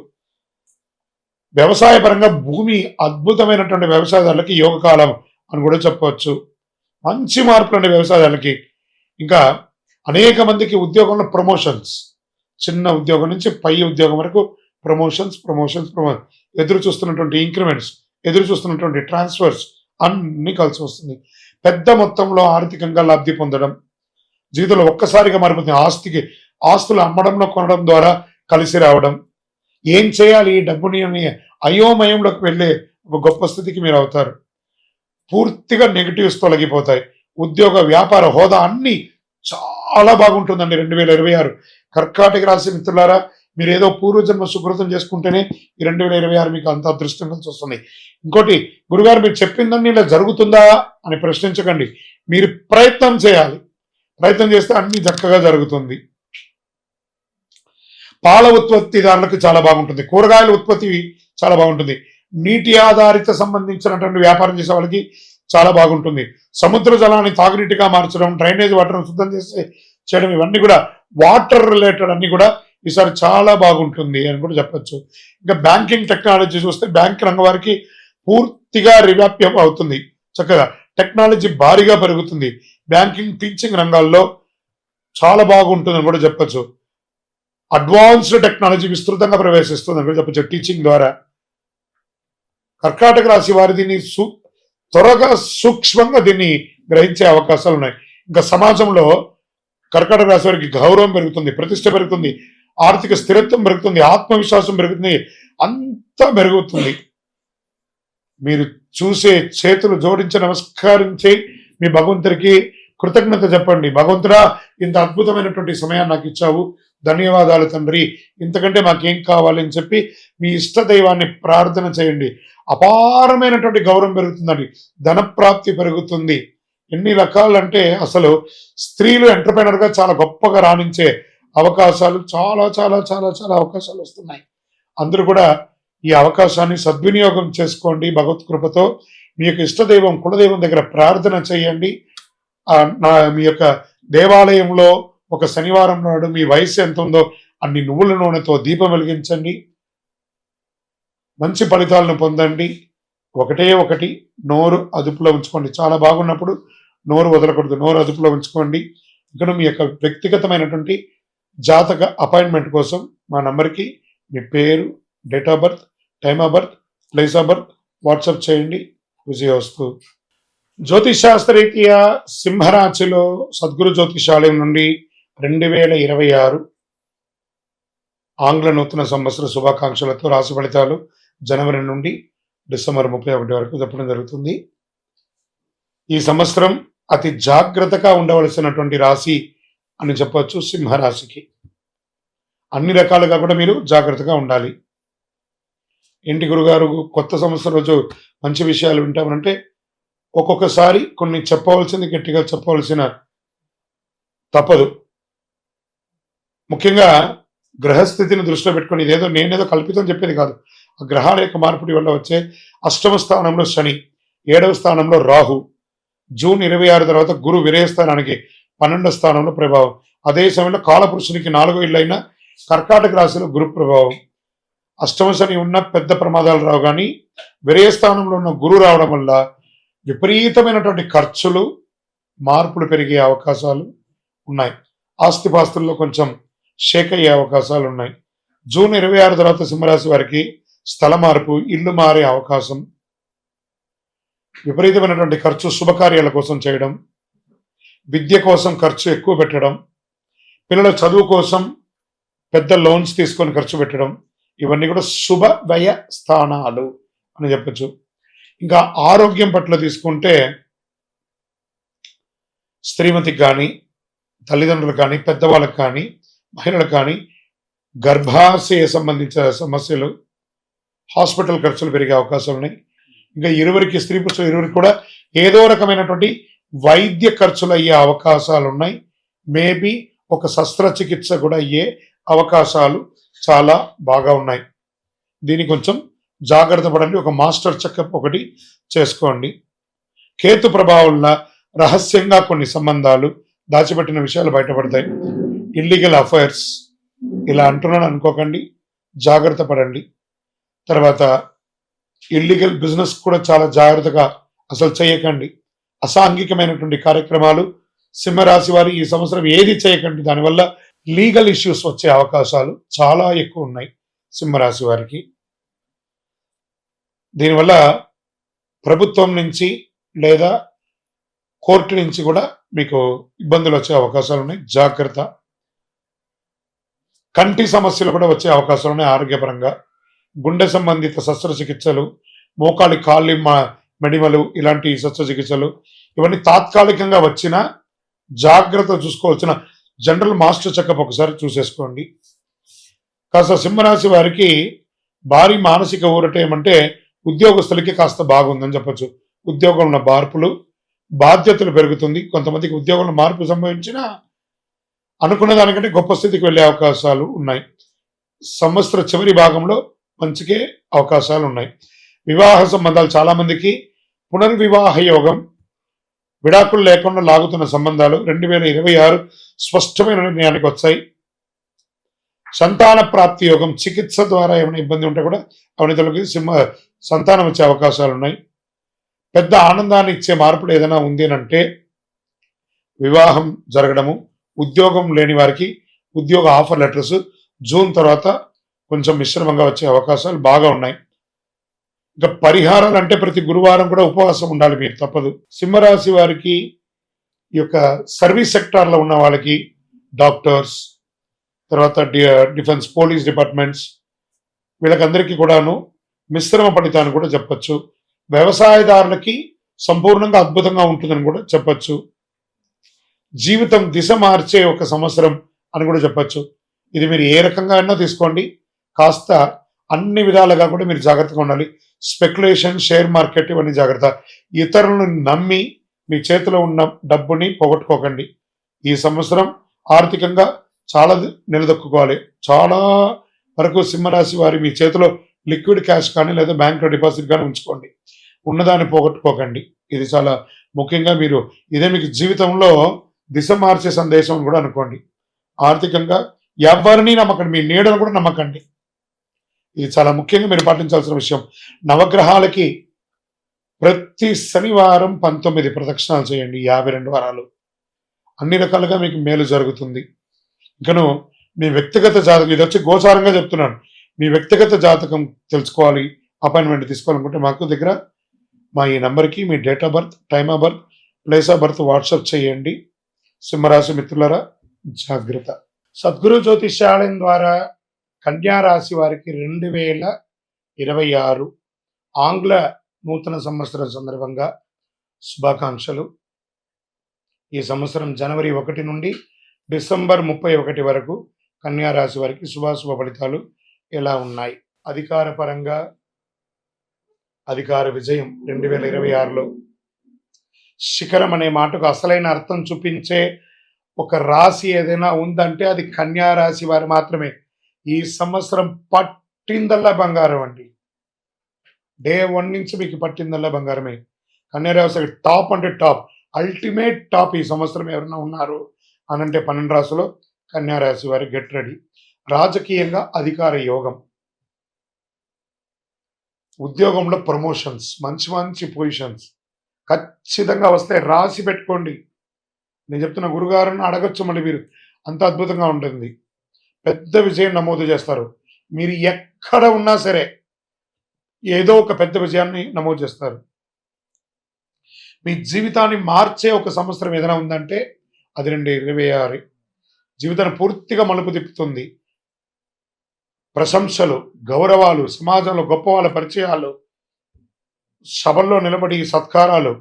వ్యవసాయ పరంగా భూమి అద్భుతమైనటువంటి వ్యవసాయదారులకి యోగకాలం అని కూడా చెప్పవచ్చు. మంచి మార్పులు అండి వ్యవసాయదారులకి. ఇంకా అనేక మందికి ఉద్యోగంలో ప్రమోషన్స్, చిన్న ఉద్యోగం నుంచి పై ఉద్యోగం వరకు ప్రమోషన్స్, ఎదురు చూస్తున్నటువంటి ఇంక్రిమెంట్స్, ఎదురు చూస్తున్నటువంటి ట్రాన్స్ఫర్స్ అన్ని కలిసి వస్తుంది. పెద్ద మొత్తంలో ఆర్థికంగా లబ్ధి పొందడం, జీవితంలో ఒక్కసారిగా మారిపోతుంది. ఆస్తులు అమ్మడంలో కొనడం ద్వారా కలిసి రావడం. ఏం చేయాలి ఈ డబ్బుని అని అయోమయంలోకి వెళ్ళే ఒక గొప్ప స్థితికి మీరు అవుతారు. పూర్తిగా నెగిటివ్స్ తొలగిపోతాయి. ఉద్యోగ, వ్యాపార హోదా అన్ని చాలా బాగుంటుందండి 2026. కర్కాటక రాశి మిత్రులారా, మీరు ఏదో పూర్వజన్మ సుకృతం చేసుకుంటేనే ఈ 2026 మీకు అంత అదృష్టం కలిసి వస్తుంది. ఇంకోటి, గురుగారు మీరు చెప్పిందన్నీ ఇలా జరుగుతుందా అని ప్రశ్నించకండి. మీరు ప్రయత్నం చేయాలి. ప్రయత్నం చేస్తే అన్ని చక్కగా జరుగుతుంది. పాల ఉత్పత్తిదారులకు చాలా బాగుంటుంది. కూరగాయల ఉత్పత్తి చాలా బాగుంటుంది. నీటి ఆధారిత సంబంధించినటువంటి వ్యాపారం చేసే వాళ్ళకి చాలా బాగుంటుంది. సముద్ర జలాన్ని తాగునీటిగా మార్చడం, డ్రైనేజ్ వాటర్ శుద్ధం చేయడం, ఇవన్నీ కూడా వాటర్ రిలేటెడ్ అన్ని కూడా ఈసారి చాలా బాగుంటుంది అని కూడా చెప్పచ్చు. ఇంకా బ్యాంకింగ్ టెక్నాలజీ చూస్తే బ్యాంక్ రంగం వారికి పూర్తిగా రివ్యాప్యం అవుతుంది. చక్కగా టెక్నాలజీ భారీగా పెరుగుతుంది. బ్యాంకింగ్, టీచింగ్ రంగాల్లో చాలా బాగుంటుందని కూడా చెప్పచ్చు. అడ్వాన్స్డ్ టెక్నాలజీ విస్తృతంగా ప్రవేశిస్తుంది అని కూడా చెప్పచ్చు టీచింగ్ ద్వారా. కర్కాటక రాశి వారి దీన్ని త్వరగా సూక్ష్మంగా దీన్ని గ్రహించే అవకాశాలు ఉన్నాయి. ఇంకా సమాజంలో కర్కాటక రాశి వారికి గౌరవం పెరుగుతుంది, ప్రతిష్ట పెరుగుతుంది, ఆర్థిక స్థిరత్వం పెరుగుతుంది, ఆత్మవిశ్వాసం పెరుగుతుంది, అంతా పెరుగుతుంది. మీరు చూసే చేతులు జోడించి నమస్కరించి మీ భగవంతుడికి కృతజ్ఞత చెప్పండి. భగవంతుడా, ఇంత అద్భుతమైనటువంటి సమయాన్ని నాకు ఇచ్చావు, ధన్యవాదాలు తండ్రి, ఇంతకంటే మాకేం కావాలి అని చెప్పి మీ ఇష్ట దైవాన్ని ప్రార్థన చేయండి. అపారమైనటువంటి గౌరవం పెరుగుతుందండి, ధనప్రాప్తి పెరుగుతుంది. ఎన్ని రకాలంటే అసలు స్త్రీలు ఎంటర్ప్రైనర్గా చాలా గొప్పగా రాణించే అవకాశాలు చాలా చాలా చాలా చాలా అవకాశాలు వస్తున్నాయి. అందరూ కూడా ఈ అవకాశాన్ని సద్వినియోగం చేసుకోండి. భగవత్ కృపతో మీ యొక్క ఇష్టదైవం కులదైవం దగ్గర ప్రార్థన చేయండి. మీ యొక్క దేవాలయంలో ఒక శనివారం నాడు మీ వయసు ఎంత ఉందో అన్ని నువ్వుల నూనెతో దీపం వెలిగించండి. మంచి ఫలితాలను పొందండి. ఒకటి నోరు అదుపులో ఉంచుకోండి. చాలా బాగున్నప్పుడు నోరు వదలకూడదు, నోరు అదుపులో ఉంచుకోండి. ఇక్కడ మీ యొక్క వ్యక్తిగతమైనటువంటి జాతక అపాయింట్మెంట్ కోసం మా నంబర్కి మీ పేరు, date of birth, time of birth, place of birth WhatsApp చేయండి. విజయోస్తు. జ్యోతిషాస్త్రరీత్యా సింహరాశిలో సద్గురు జ్యోతిషాలయం నుండి 2026 ఆంగ్ల నూతన సంవత్సర శుభాకాంక్షలతో రాశి ఫలితాలు జనవరి నుండి డిసెంబర్ 31 వరకు చెప్పడం జరుగుతుంది. ఈ సంవత్సరం అతి జాగ్రత్తగా ఉండవలసినటువంటి రాశి అని చెప్పవచ్చు సింహరాశికి. అన్ని రకాలుగా కూడా మీరు జాగ్రత్తగా ఉండాలి. ఏంటి గురుగారు కొత్త సంవత్సరం రోజు మంచి విషయాలు వింటామనంటే, ఒక్కొక్కసారి కొన్ని చెప్పవలసింది గట్టిగా చెప్పవలసిన తప్పదు. ముఖ్యంగా గ్రహస్థితిని దృష్టిలో పెట్టుకొని నేనేదో కల్పితం చెప్పేది కాదు. ఆ గ్రహాల యొక్క మార్పిడి వల్ల వచ్చే అష్టమ స్థానంలో శని, 7వ స్థానంలో రాహు, జూన్ 26 తర్వాత గురు విరయస్థానానికి 12వ స్థానంలో ప్రభావం. అదే సమయంలో కాలపురుషునికి 4వ ఇల్లు అయిన కర్కాటక రాశిలో గురు ప్రభావం. అష్టమ శని ఉన్న పెద్ద ప్రమాదాలు రావు, కానీ విరయస్థానంలో ఉన్న గురు రావడం వల్ల విపరీతమైనటువంటి ఖర్చులు, మార్పులు పెరిగే అవకాశాలు ఉన్నాయి. ఆస్తిపాస్తుల్లో కొంచెం షేక్ అయ్యే అవకాశాలు ఉన్నాయి. జూన్ 26 తర్వాత సింహరాశి వారికి స్థల మార్పు, ఇల్లు మారే అవకాశం, విపరీతమైనటువంటి ఖర్చు శుభకార్యాల కోసం చేయడం, విద్య కోసం ఖర్చు ఎక్కువ పెట్టడం, పిల్లల చదువు కోసం పెద్ద లోన్స్ తీసుకొని ఖర్చు పెట్టడం, ఇవన్నీ కూడా శుభ వ్యయ స్థానాలు అని చెప్పచ్చు. ఇంకా ఆరోగ్యం పట్ల తీసుకుంటే స్త్రీమతికి కానీ, తల్లిదండ్రులకు కానీ, పెద్దవాళ్ళకి కానీ, మహిళలకు కానీ గర్భాశయ సంబంధించిన సమస్యలు, హాస్పిటల్ ఖర్చులు పెరిగే అవకాశాలు ఉన్నాయి. ఇంకా స్త్రీ పురుషులు ఇరువురికి కూడా ఏదో రకమైనటువంటి వైద్య ఖర్చులు అయ్యే అవకాశాలు ఉన్నాయి. మేబీ ఒక శస్త్రచికిత్స కూడా అయ్యే అవకాశాలు చాలా బాగా ఉన్నాయి. దీన్ని కొంచెం జాగ్రత్త పడండి. ఒక మాస్టర్ చెకప్ ఒకటి చేసుకోండి. కేతు ప్రభావం రహస్యంగా కొన్ని సంబంధాలు, దాచిపెట్టిన విషయాలు బయటపడతాయి. ఇల్లీగల్ అఫైర్స్ ఇలా అంటున్నాను అనుకోకండి, జాగ్రత్త పడండి. తర్వాత ఇల్లీగల్ బిజినెస్ కూడా చాలా జాగ్రత్తగా అసలు చేయకండి. అసాంఘికమైనటువంటి కార్యక్రమాలు సింహరాశి వారి ఈ సంవత్సరం ఏది చేయకండి. దానివల్ల లీగల్ ఇష్యూస్ వచ్చే అవకాశాలు చాలా ఎక్కువ ఉన్నాయి సింహరాశి వారికి. దీనివల్ల ప్రభుత్వం నుంచి లేదా కోర్టు నుంచి కూడా మీకు ఇబ్బందులు వచ్చే అవకాశాలు ఉన్నాయి. జాగ్రత్త. కంటి సమస్యలు కూడా వచ్చే అవకాశాలు ఉన్నాయి ఆరోగ్యపరంగా. గుండె సంబంధిత శస్త్రచికిత్సలు, మోకాలి కాళ్ళి మెడిమలు, ఇలాంటి శస్త్రచికిత్సలు ఇవన్నీ తాత్కాలికంగా వచ్చిన జాగ్రత్త చూసుకోవాల్సిన జనరల్ మాస్టర్ చెకప్ ఒకసారి చూసేసుకోండి. కాస్త సింహరాశి వారికి భారీ మానసిక ఊరట ఏమంటే ఉద్యోగస్తులకి కాస్త బాగుందని చెప్పచ్చు. ఉద్యోగంలో మార్పులు, బాధ్యతలు పెరుగుతుంది. కొంతమందికి ఉద్యోగంలో మార్పు సంభవించినా అనుకున్న దానికంటే గొప్ప స్థితికి వెళ్ళే అవకాశాలు ఉన్నాయి. సంవత్సర చివరి భాగంలో మంచికే అవకాశాలు ఉన్నాయి. వివాహ సంబంధాలు చాలా మందికి పునర్వివాహ యోగం, విడాకులు లేకుండా లాగుతున్న సంబంధాలు 2026 స్పష్టమైన నిర్ణయానికి వచ్చాయి. సంతాన ప్రాప్తి యోగం, చికిత్స ద్వారా ఏమైనా ఇబ్బంది ఉంటే కూడా అవన్నీ సంతానం వచ్చే అవకాశాలు ఉన్నాయి. పెద్ద ఆనందాన్ని ఇచ్చే మార్పులు ఏదైనా ఉంది అంటే వివాహం జరగడము, ఉద్యోగం లేని వారికి ఉద్యోగ ఆఫర్ లెటర్స్ జూన్ తర్వాత కొంచెం మిశ్రమంగా వచ్చే అవకాశాలు బాగా ఉన్నాయి. ఇంకా పరిహారాలు అంటే ప్రతి గురువారం కూడా ఉపవాసం ఉండాలి మీరు, తప్పదు. సింహరాశి వారికి ఈ యొక్క సర్వీస్ సెక్టార్లో ఉన్న వాళ్ళకి డాక్టర్స్, తర్వాత డిఫెన్స్ పోలీస్ డిపార్ట్మెంట్స్, వీళ్ళకందరికీ కూడాను మిశ్రమ ఫలితాన్ని కూడా చెప్పొచ్చు. వ్యవసాయదారులకి సంపూర్ణంగా అద్భుతంగా ఉంటుందని కూడా చెప్పొచ్చు. జీవితం దిశ మార్చే ఒక సంవత్సరం అని కూడా చెప్పొచ్చు. ఇది మీరు ఏ రకంగా అయినా తీసుకోండి, కాస్త అన్ని విధాలుగా కూడా మీరు జాగ్రత్తగా ఉండాలి. స్పెక్యులేషన్, షేర్ మార్కెట్ ఇవన్నీ జాగ్రత్త. ఇతరులను నమ్మి మీ చేతిలో ఉన్న డబ్బుని పోగొట్టుకోకండి. ఈ సంవత్సరం ఆర్థికంగా చాలా నిలదొక్కుకోవాలి. చాలా వరకు సింహరాశి వారి మీ చేతిలో లిక్విడ్ క్యాష్ కానీ లేదా బ్యాంక్లో డిపాజిట్ కానీ ఉంచుకోండి. ఉన్నదాన్ని పోగొట్టుకోకండి. ఇది చాలా ముఖ్యంగా మీరు ఇదే మీకు జీవితంలో దిశ మార్చే సందేశం కూడా అనుకోండి. ఆర్థికంగా ఎవరిని నమ్మకండి, మీ నీడను కూడా నమ్మకండి. ఇది చాలా ముఖ్యంగా మీరు పాటించాల్సిన విషయం. నవగ్రహాలకి ప్రతి శనివారం 19 ప్రదక్షిణాలు చేయండి, 52 వారాలు. అన్ని రకాలుగా మీకు మేలు జరుగుతుంది. ఇంకను మీ వ్యక్తిగత జాతకం, ఇది వచ్చి గోచారంగా చెప్తున్నాను. మీ వ్యక్తిగత జాతకం తెలుసుకోవాలి, అపాయింట్మెంట్ తీసుకోవాలనుకుంటే మాకు దగ్గర మా ఈ నంబర్కి మీ date of birth, time of birth, place of birth WhatsApp చేయండి. సింహరాశి మిత్రులారా జాగ్రత్త. సద్గురు జ్యోతిష్యాలయం ద్వారా కన్యా రాశి వారికి 2026 ఆంగ్ల నూతన సంవత్సరం సందర్భంగా శుభాకాంక్షలు. ఈ సంవత్సరం జనవరి 1 నుండి డిసెంబర్ 31 వరకు కన్యా రాశి వారికి శుభాశుభ ఫలితాలు ఎలా ఉన్నాయి? అధికార పరంగా అధికార విజయం 2026లో శిఖరం అనే మాటకు అసలైన అర్థం చూపించే ఒక రాశి ఏదైనా ఉందంటే అది కన్యా రాశి వారు మాత్రమే. ఈ సంవత్సరం పట్టిందల్లా బంగారం అండి. డే 1 నుంచి మీకు పట్టిందల్లా బంగారమే. కన్యా రాశి టాప్ అంటే టాప్, అల్టిమేట్ టాప్ ఈ సంవత్సరం ఎవరైనా ఉన్నారు అనంటే 12 రాశిలో కన్యా రాశి వారి గెట్ రెడీ. రాజకీయంగా అధికార యోగం, ఉద్యోగంలో ప్రమోషన్స్, మంచి మంచి పొజిషన్స్ ఖచ్చితంగా వస్తాయి. రాసి పెట్టుకోండి. నేను చెప్తున్న గురుగారిని అడగచ్చు, మళ్ళీ మీరు అంత అద్భుతంగా ఉంటుంది. పెద్ద విజయం నమోదు చేస్తారు. మీరు ఎక్కడ ఉన్నా సరే ఏదో ఒక పెద్ద విజయాన్ని నమోదు చేస్తారు. మీ జీవితాన్ని మార్చే ఒక సంవత్సరం ఏదైనా ఉందంటే అది 2026. జీవితాన్ని పూర్తిగా మలుపు తిప్పుతుంది. ప్రశంసలు, గౌరవాలు, సమాజంలో గొప్ప వాళ్ళ పరిచయాలు, సభల్లో నిలబడి సత్కారాలు,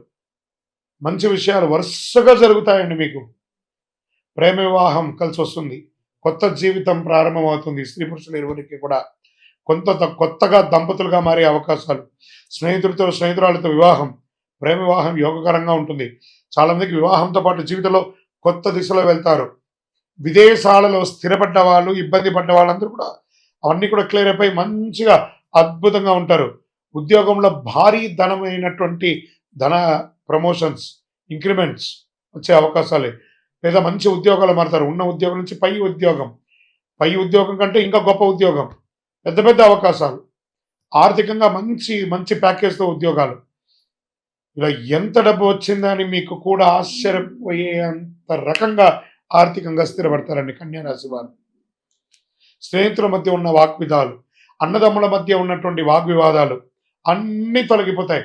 మంచి విషయాలు వరుసగా జరుగుతాయండి. మీకు ప్రేమ వివాహం కలిసి వస్తుంది. కొత్త జీవితం ప్రారంభమవుతుంది. స్త్రీ పురుషులు ఇరువురికి కూడా కొత్తగా దంపతులుగా మారే అవకాశాలు, స్నేహితురాలతో వివాహం, ప్రేమ వివాహం యోగకరంగా ఉంటుంది. చాలా మందికి వివాహంతో పాటు జీవితంలో కొత్త దిశలో వెళ్తారు. విదేశాలలో స్థిరపడ్డ వాళ్ళు, ఇబ్బంది పడ్డ వాళ్ళందరూ కూడా అవన్నీ కూడా క్లియర్ అయిపోయి మంచిగా అద్భుతంగా ఉంటారు. ఉద్యోగంలో భారీ ధనమైనటువంటి ధన ప్రమోషన్స్, ఇంక్రిమెంట్స్ వచ్చే అవకాశాలే, లేదా మంచి ఉద్యోగాలు మారుతారు. ఉన్న ఉద్యోగం నుంచి పై ఉద్యోగం కంటే ఇంకా గొప్ప ఉద్యోగం, పెద్ద పెద్ద అవకాశాలు, ఆర్థికంగా మంచి మంచి ప్యాకేజ్తో ఉద్యోగాలు. ఇలా ఎంత డబ్బు వచ్చిందని మీకు కూడా ఆశ్చర్యపోయేంత రకంగా ఆర్థికంగా స్థిరపడతారండి కన్యా రాశి వారు. స్నేహితుల మధ్య ఉన్న వాగ్విదాలు, అన్నదమ్ముల మధ్య ఉన్నటువంటి వాగ్వివాదాలు అన్నీ తొలగిపోతాయి.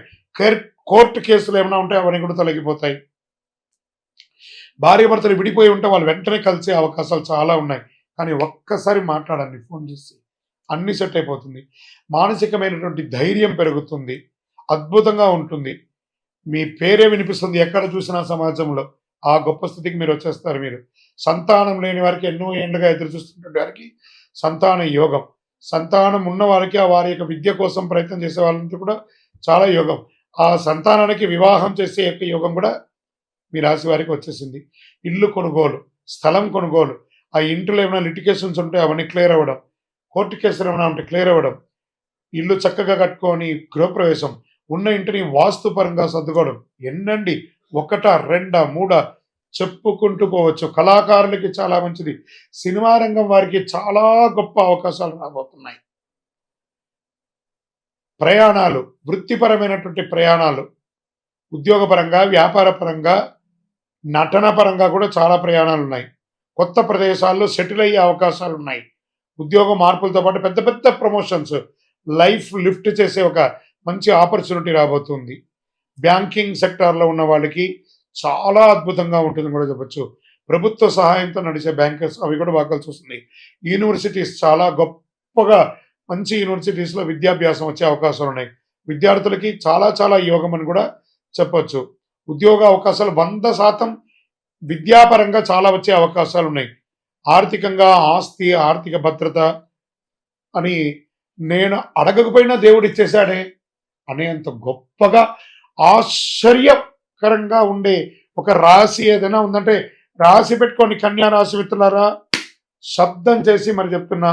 కోర్టు కేసులు ఏమైనా ఉంటే అవన్నీ కూడా తొలగిపోతాయి. భార్య భర్తలు విడిపోయి ఉంటే వాళ్ళు వెంటనే కలిసే అవకాశాలు చాలా ఉన్నాయి. కానీ ఒక్కసారి మాట్లాడండి ఫోన్ చేసి, అన్నీ సెట్ అయిపోతుంది. మానసికమైనటువంటి ధైర్యం పెరుగుతుంది, అద్భుతంగా ఉంటుంది. మీ పేరే వినిపిస్తుంది ఎక్కడ చూసినా సమాజంలో. ఆ గొప్ప స్థితికి మీరు వచ్చేస్తారు. మీరు సంతానం లేని వారికి, ఎన్నో ఏళ్ళుగా ఎదురు చూస్తున్నటువంటి వారికి సంతాన యోగం, సంతానం ఉన్న వారికి ఆ వారి యొక్క విద్య కోసం ప్రయత్నం చేసే వాళ్ళంతా కూడా చాలా యోగం. ఆ సంతానానికి వివాహం చేసే యొక్క యోగం కూడా మీ రాశి వారికి వచ్చేసింది. ఇల్లు కొనుగోలు, స్థలం కొనుగోలు, ఆ ఇంట్లో ఏమైనా లిటిగేషన్స్ ఉంటే అవన్నీ క్లియర్ అవ్వడం, కోర్టు కేసులు ఏమైనా ఉంటే క్లియర్ అవ్వడం, ఇల్లు చక్కగా కట్టుకొని గృహప్రవేశం, ఉన్న ఇంటిని వాస్తుపరంగా సర్దుకోవడం. ఎన్నండి, 1, 2, 3 చెప్పుకుంటూ పోవచ్చు. కళాకారులకి చాలా మంచిది. సినిమా రంగం వారికి చాలా గొప్ప అవకాశాలు రాబోతున్నాయి. ప్రయాణాలు, వృత్తిపరమైనటువంటి ప్రయాణాలు, ఉద్యోగపరంగా, వ్యాపార పరంగా, నటన పరంగా కూడా చాలా ప్రయాణాలు ఉన్నాయి. కొత్త ప్రదేశాల్లో సెటిల్ అయ్యే అవకాశాలు ఉన్నాయి. ఉద్యోగ మార్పులతో పాటు పెద్ద పెద్ద ప్రమోషన్స్, లైఫ్ లిఫ్ట్ చేసే ఒక మంచి ఆపర్చునిటీ రాబోతుంది. బ్యాంకింగ్ సెక్టార్లో ఉన్న వాళ్ళకి చాలా అద్భుతంగా ఉంటుందని కూడా చెప్పచ్చు. ప్రభుత్వ సహాయంతో నడిచే బ్యాంకర్స్ అవి కూడా బాగా కలిసి వస్తుంది. యూనివర్సిటీస్ చాలా గొప్పగా మంచి యూనివర్సిటీస్‌లో విద్యాభ్యాసం వచ్చే అవకాశాలున్నాయి. విద్యార్థులకి చాలా చాలా యోగం అని కూడా చెప్పొచ్చు. ఉద్యోగ అవకాశాలు 100% విద్యాపరంగా చాలా వచ్చే అవకాశాలున్నాయి. ఆర్థికంగా ఆస్తి, ఆర్థిక భద్రత అని నేను అడగకపోయినా దేవుడిచ్చేశాడే అనేంత గొప్పగా ఆశ్చర్యకరంగా ఉండే ఒక రాశి ఏదైనా ఉందంటే రాశి పెట్టుకోండి కన్యా రాశి మిత్రులారా. శబ్దం చేసి మరి చెప్తున్నా,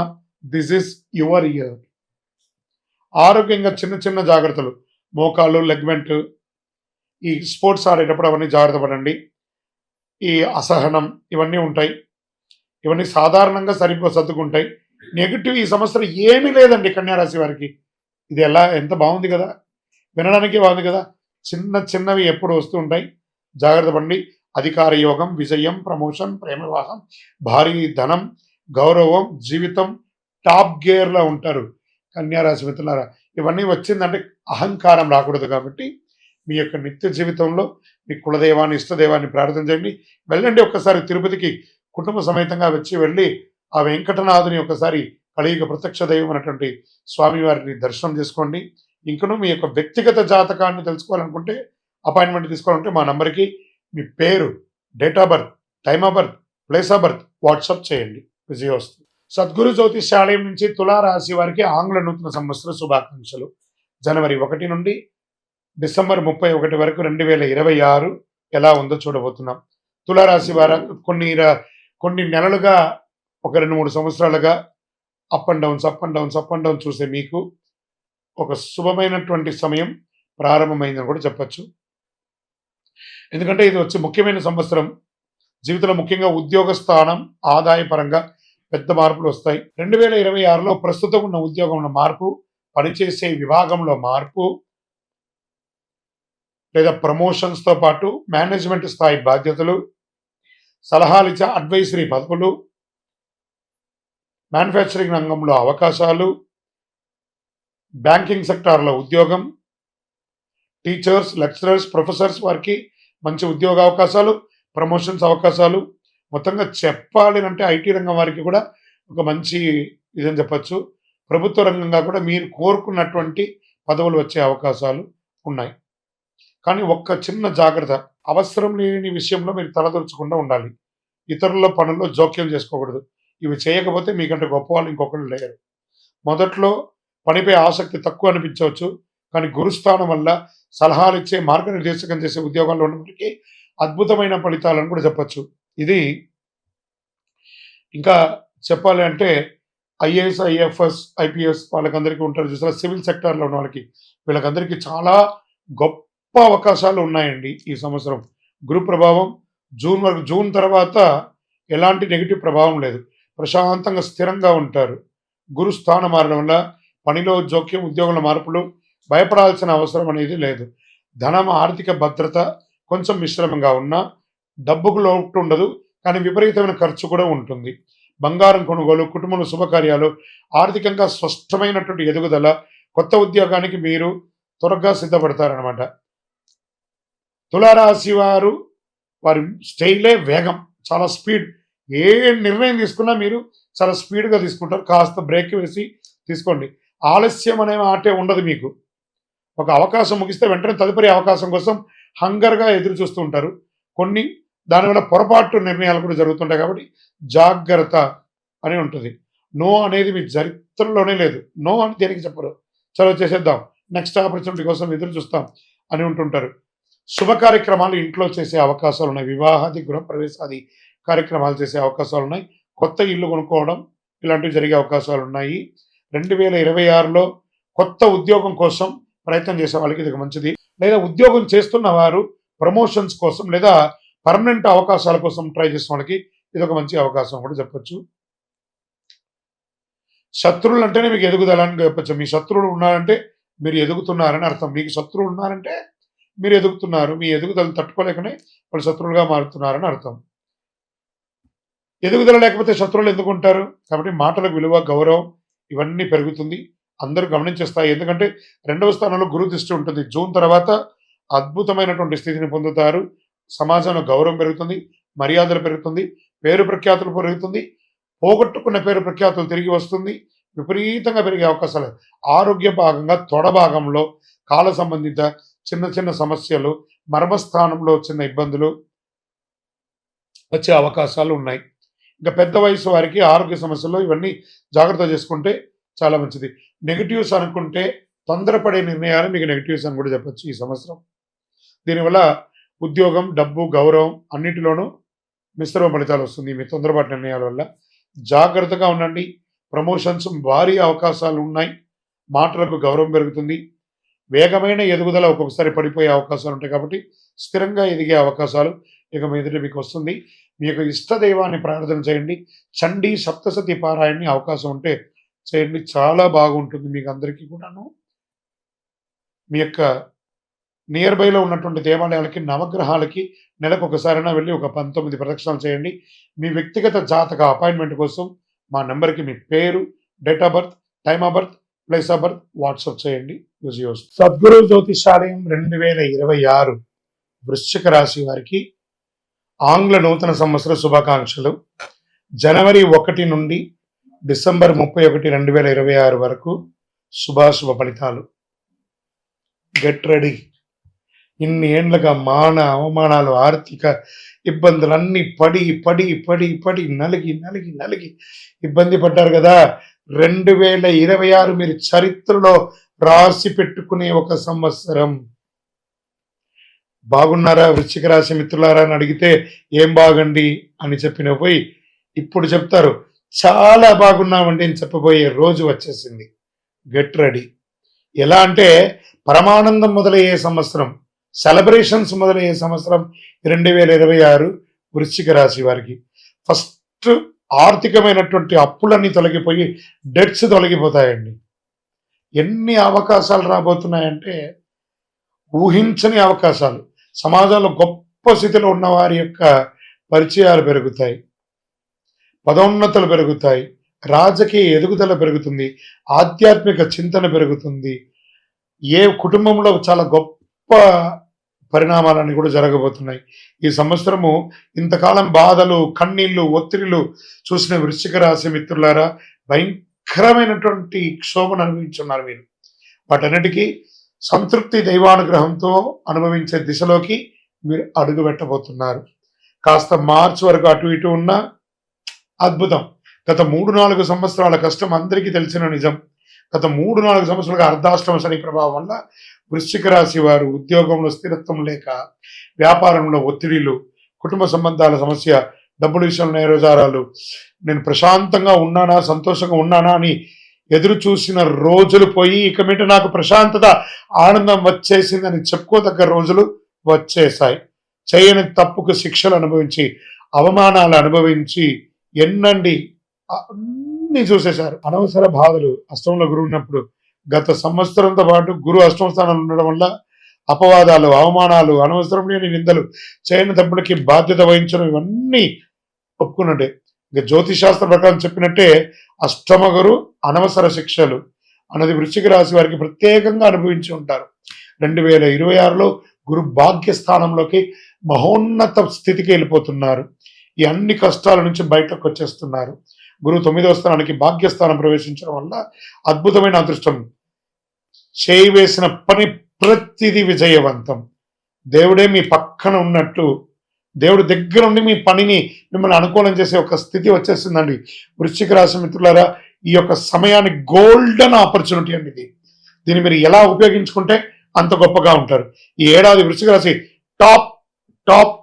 దిస్ ఇస్ యువర్ ఇయర్. ఆరోగ్యంగా చిన్న చిన్న జాగ్రత్తలు, మోకాళ్ళు, లెగ్మెంట్, ఈ స్పోర్ట్స్ ఆడేటప్పుడు అవన్నీ జాగ్రత్త పడండి. ఈ అసహనం ఇవన్నీ ఉంటాయి. ఇవన్నీ సాధారణంగా సర్దుకుంటాయి. నెగిటివ్ ఈ సంవత్సరం ఏమీ లేదండి కన్యా రాశి వారికి. ఇది ఎంత బాగుంది కదా, వినడానికి బాగుంది కదా. చిన్న చిన్నవి ఎప్పుడు వస్తూ ఉంటాయి, జాగ్రత్త పడండి. అధికార యోగం, విజయం, ప్రమోషన్, ప్రేమ వివాహం, భారీ ధనం, గౌరవం, జీవితం టాప్ గేర్లో ఉంటారు కన్యా రాశి మిత్రులారా. ఇవన్నీ వచ్చిందంటే అహంకారం రాకూడదు కాబట్టి మీ యొక్క నిత్య జీవితంలో మీ కులదైవాన్ని, ఇష్టదైవాన్ని ప్రార్థన చేయండి. వెళ్ళండి ఒక్కసారి తిరుపతికి కుటుంబ సమేతంగా వెళ్ళి ఆ వెంకటనాథుని ఒకసారి కలియుగ ప్రత్యక్ష దైవం అనేటువంటి స్వామివారిని దర్శనం చేసుకోండి. ఇంకనూ మీ యొక్క వ్యక్తిగత జాతకాన్ని తెలుసుకోవాలనుకుంటే, అపాయింట్మెంట్ తీసుకోవాలంటే మా నంబర్కి మీ పేరు, date of birth, time of birth, place of birth WhatsApp చేయండి. విజయోస్తు. సద్గురు జ్యోతిష్యాలయం నుంచి తులారాశి వారికి ఆంగ్ల నూతన సంవత్సర శుభాకాంక్షలు. జనవరి 1 నుండి డిసెంబర్ 31 వరకు 2026 ఎలా ఉందో చూడబోతున్నాం. తులారాశి వారు కొన్ని నెలలుగా ఒక 2-3 సంవత్సరాలుగా అప్ అండ్ డౌన్స్ చూసే మీకు ఒక శుభమైనటువంటి సమయం ప్రారంభమైందని కూడా చెప్పచ్చు. ఎందుకంటే ఇది వచ్చి ముఖ్యమైన సంవత్సరం. జీవితంలో ముఖ్యంగా ఉద్యోగ స్థానం, ఆదాయపరంగా పెద్ద మార్పులు వస్తాయి. 2026లో ప్రస్తుతం ఉన్న ఉద్యోగంలో మార్పు, పనిచేసే విభాగంలో మార్పు లేదా ప్రమోషన్స్తో పాటు మేనేజ్మెంట్ స్థాయి బాధ్యతలు, సలహాలు ఇచ్చే అడ్వైజరీ పదవులు, మ్యానుఫ్యాక్చరింగ్ రంగంలో అవకాశాలు, బ్యాంకింగ్ సెక్టార్లో ఉద్యోగం, టీచర్స్, లెక్చరర్స్, ప్రొఫెసర్స్ వారికి మంచి ఉద్యోగ అవకాశాలు, ప్రమోషన్స్ అవకాశాలు. మొత్తంగా చెప్పాలి అంటే ఐటీ రంగం వారికి కూడా ఒక మంచి ఇదని చెప్పచ్చు. ప్రభుత్వ రంగంగా కూడా మీరు కోరుకున్నటువంటి పదవులు వచ్చే అవకాశాలు ఉన్నాయి. కానీ ఒక్క చిన్న జాగ్రత్త, అవసరం లేని విషయంలో మీరు తలదొరచకుండా ఉండాలి. ఇతరుల పనుల్లో జోక్యం చేసుకోకూడదు. ఇవి చేయకపోతే మీకంటే గొప్ప వాళ్ళు ఇంకొకరు లేరు. మొదట్లో పనిపై ఆసక్తి తక్కువ అనిపించవచ్చు, కానీ గురుస్థానం వల్ల సలహాలు ఇచ్చే, మార్గనిర్దేశకం చేసే ఉద్యోగాల్లో ఉన్నప్పటికీ అద్భుతమైన ఫలితాలను కూడా చెప్పచ్చు. ఇది ఇంకా చెప్పాలి అంటే ఐఏఎస్, ఐఎఫ్ఎస్, ఐపీఎస్ వాళ్ళకందరికీ ఉంటారు చూసారా, సివిల్ సెక్టార్లో ఉన్న వాళ్ళకి, వీళ్ళకందరికీ చాలా గొప్ప అవకాశాలు ఉన్నాయండి ఈ సంవత్సరం. గురు ప్రభావం జూన్ తర్వాత ఎలాంటి నెగిటివ్ ప్రభావం లేదు. ప్రశాంతంగా స్థిరంగా ఉంటారు. గురు స్థానం మారడం వల్ల పనిలో జోక్యం, ఉద్యోగంలో మార్పులు, భయపడాల్సిన అవసరం అనేది లేదు. ధనం, ఆర్థిక భద్రత కొంచెం మిశ్రమంగా ఉన్నా డబ్బుకు లోటు ఉండదు, కానీ విపరీతమైన ఖర్చు కూడా ఉంటుంది. బంగారం కొనుగోలు, కుటుంబంలో శుభకార్యాలు, ఆర్థికంగా స్పష్టమైనటువంటి ఎదుగుదల, కొత్త ఉద్యోగానికి మీరు త్వరగా సిద్ధపడతారనమాట. తులారాశి వారి స్టైలే వేగం, చాలా స్పీడ్. ఏ నిర్ణయం తీసుకున్నా మీరు చాలా స్పీడ్గా తీసుకుంటారు. కాస్త బ్రేక్ వేసి తీసుకోండి. ఆలస్యం అనే మాటే ఉండదు మీకు. ఒక అవకాశం ముగిస్తే వెంటనే తదుపరి అవకాశం కోసం హంగర్గా ఎదురు చూస్తూ ఉంటారు. కొన్ని దానివల్ల పొరపాటు నిర్ణయాలు కూడా జరుగుతుంటాయి. కాబట్టి జాగ్రత్త అని ఉంటుంది. నో అనేది మీ చరిత్రలోనే లేదు. నో అని దేనికి చెప్పరు. చలో చేసేద్దాం, నెక్స్ట్ ఆపర్చునిటీ కోసం ఎదురు చూస్తాం అని ఉంటుంటారు. శుభ కార్యక్రమాలు ఇంట్లో చేసే అవకాశాలు ఉన్నాయి. వివాహాది, గృహప్రవేశాది కార్యక్రమాలు చేసే అవకాశాలు ఉన్నాయి. కొత్త ఇల్లు కొనుక్కోవడం ఇలాంటివి జరిగే అవకాశాలు ఉన్నాయి. 2026లో కొత్త ఉద్యోగం కోసం ప్రయత్నం చేసే వాళ్ళకి ఇది మంచిది. లేదా ఉద్యోగం చేస్తున్న వారు ప్రమోషన్స్ కోసం లేదా పర్మనెంట్ అవకాశాల కోసం ట్రై చేసిన వాళ్ళకి ఇది ఒక మంచి అవకాశం కూడా చెప్పొచ్చు. శత్రువులు అంటేనే మీకు ఎదుగుదల అని చెప్పచ్చు. మీ శత్రువులు ఉన్నారంటే మీరు ఎదుగుతున్నారని అర్థం. మీకు శత్రువులు ఉన్నారంటే మీరు ఎదుగుతున్నారు. మీ ఎదుగుదలను తట్టుకోలేకనే వాళ్ళు శత్రువులుగా మారుతున్నారని అర్థం. ఎదుగుదల లేకపోతే శత్రువులు ఎందుకు ఉంటారు? కాబట్టి మాటలకు విలువ, గౌరవం ఇవన్నీ పెరుగుతుంది. అందరూ గమనించేస్తాయి. ఎందుకంటే 2వ స్థానంలో గురు దృష్టి ఉంటుంది. జూన్ తర్వాత అద్భుతమైనటువంటి స్థితిని పొందుతారు. సమాజంలో గౌరవం పెరుగుతుంది. మర్యాదలు పెరుగుతుంది, పేరు ప్రఖ్యాతులు పెరుగుతుంది, పోగొట్టుకున్న పేరు ప్రఖ్యాతులు తిరిగి వస్తుంది, విపరీతంగా పెరిగే అవకాశాలు. ఆరోగ్య భాగంగా తొడ భాగంలో కాల సంబంధిత చిన్న చిన్న సమస్యలు, మర్మస్థానంలో చిన్న ఇబ్బందులు వచ్చే అవకాశాలు ఉన్నాయి. ఇంకా పెద్ద వయసు వారికి ఆరోగ్య సమస్యల్లో ఇవన్నీ జాగ్రత్త చేసుకుంటే చాలా మంచిది. నెగిటివ్స్ అనుకుంటే తొందరపడే నిర్ణయాలు మీకు నెగిటివ్స్ అని కూడా చెప్పొచ్చు ఈ సంవత్సరం. దీనివల్ల ఉద్యోగం, డబ్బు, గౌరవం అన్నిటిలోనూ మిశ్రమ ఫలితాలు వస్తుంది మీ తొందరపాటు నిర్ణయాల వల్ల. జాగ్రత్తగా ఉండండి. ప్రమోషన్స్ భారీ అవకాశాలు ఉన్నాయి. మాటలకు గౌరవం పెరుగుతుంది. వేగమైన ఎదుగుదల ఒక్కొక్కసారి పడిపోయే అవకాశాలు ఉంటాయి కాబట్టి స్థిరంగా ఎదిగే అవకాశాలు ఇక మీదట మీకు వస్తుంది. మీ యొక్క ఇష్ట దైవాన్ని ప్రార్థన చేయండి. చండీ సప్తసతి పారాయణని అవకాశం ఉంటే చేయండి. చాలా బాగుంటుంది మీకు అందరికీ కూడాను. మీ యొక్క నియర్ బైలో ఉన్నటువంటి దేవాలయాలకి, నవగ్రహాలకి నెలకు ఒకసారైనా వెళ్ళి ఒక 19 ప్రదక్షిణాలు చేయండి. మీ వ్యక్తిగత జాతక అపాయింట్మెంట్ కోసం మా నెంబర్కి మీ పేరు, date of birth, time of birth, place of birth WhatsApp చేయండి. సద్గురు జ్యోతిషాలయం 2026 వృశ్చిక రాశి వారికి ఆంగ్ల నూతన సంవత్సర శుభాకాంక్షలు. జనవరి 1 నుండి డిసెంబర్ 31, 2026 వరకు శుభాశుభ ఫలితాలు. Get ready. ఇన్ని ఏండ్లుగా అవమానాలు, ఆర్థిక ఇబ్బందులన్నీ పడి పడి పడి పడి నలిగి నలిగి నలిగి ఇబ్బంది పడ్డారు కదా. 2026 మీరు చరిత్రలో రాసి పెట్టుకునే ఒక సంవత్సరం. బాగున్నారా వృశ్చిక రాశి మిత్రులారా అని అడిగితే ఏం బాగండి అని చెప్పిన పోయి ఇప్పుడు చెప్తారు చాలా బాగున్నామండి అని చెప్పబోయే రోజు వచ్చేసింది. Get ready. ఎలా అంటే పరమానందం మొదలయ్యే సంవత్సరం, సెలబ్రేషన్స్ మొదలయ్యే సంవత్సరం 2026 వృశ్చిక రాశి వారికి. ఫస్ట్ ఆర్థికమైనటువంటి అప్పులన్నీ తొలగిపోయి డెట్స్ తొలగిపోతాయండి. ఎన్ని అవకాశాలు రాబోతున్నాయంటే ఊహించని అవకాశాలు. సమాజంలో గొప్ప స్థితిలో ఉన్న వారి యొక్క పరిచయాలు పెరుగుతాయి, పదోన్నతులు పెరుగుతాయి, రాజకీయ ఎదుగుదల పెరుగుతుంది, ఆధ్యాత్మిక చింతన పెరుగుతుంది. ఏ కుటుంబంలో చాలా గొప్ప పరిణామాలన్నీ కూడా జరగబోతున్నాయి. ఈ సంవత్సరము ఇంతకాలం బాధలు, కన్నీళ్లు, ఒత్తిడిలు చూసిన వృశ్చిక రాశి మిత్రులారా భయంకరమైనటువంటి క్షోభను అనుభవించున్నారు మీరు. వాటన్నిటికీ సంతృప్తి దైవానుగ్రహంతో అనుభవించే దిశలోకి మీరు అడుగు పెట్టబోతున్నారు. కాస్త మార్చి వరకు అటు ఇటు ఉన్న అద్భుతం. గత 3-4 సంవత్సరాల కష్టం అందరికీ తెలిసిన నిజం. గత 3-4 సంవత్సరాలుగా అర్ధాష్టమ శని ప్రభావం వల్ల వృశ్చిక రాశి వారు ఉద్యోగంలో స్థిరత్వం లేక, వ్యాపారంలో ఒత్తిడిలు, కుటుంబ సంబంధాల సమస్య, డబ్బుల విషయంలో నేరోజారాలు, నేను ప్రశాంతంగా ఉన్నానా, సంతోషంగా ఉన్నానా అని ఎదురు చూసిన రోజులు పోయి ఇక మీట నాకు ప్రశాంతత, ఆనందం వచ్చేసిందని చెప్పుకోదగ్గ రోజులు వచ్చేసాయి. చేయని తప్పుకు శిక్షలు అనుభవించి, అవమానాలు అనుభవించి ఎన్నండి అన్ని చూసేశారు. అనవసర బాధలు. అష్టంలో గురువు ఉన్నప్పుడు గత సంవత్సరంతో పాటు గురు అష్టమ స్థానంలో ఉండడం వల్ల అపవాదాలు, అవమానాలు, అనవసరం లేని నిందలు, చేయని తప్పులకి బాధ్యత వహించడం ఇవన్నీ ఒప్పుకున్నట్టే. ఇక జ్యోతిశాస్త్ర ప్రకారం చెప్పినట్టే అష్టమ గురు అనవసర శిక్షలు అన్నది వృశ్చిక రాశి వారికి ప్రత్యేకంగా అనుభవించి ఉంటారు. 2026లో గురు భాగ్యస్థానంలోకి మహోన్నత స్థితికి వెళ్ళిపోతున్నారు. ఈ అన్ని కష్టాల నుంచి బయటకు వచ్చేస్తున్నారు. గురువు 9వ స్థానానికి భాగ్యస్థానం ప్రవేశించడం వల్ల అద్భుతమైన అదృష్టం. చేయవేసిన పని ప్రతిదీ విజయవంతం. దేవుడే మీ పక్కన ఉన్నట్టు, దేవుడు దగ్గర ఉండి మీ పనిని మిమ్మల్ని అనుకూలం చేసే ఒక స్థితి వచ్చేస్తుందండి. వృశ్చిక రాశి మిత్రులారా ఈ యొక్క సమయాన్ని గోల్డెన్ ఆపర్చునిటీ అండి ఇది. దీన్ని మీరు ఎలా ఉపయోగించుకుంటే అంత గొప్పగా ఉంటారు. ఈ ఏడాది వృశ్చిక రాశి టాప్ టాప్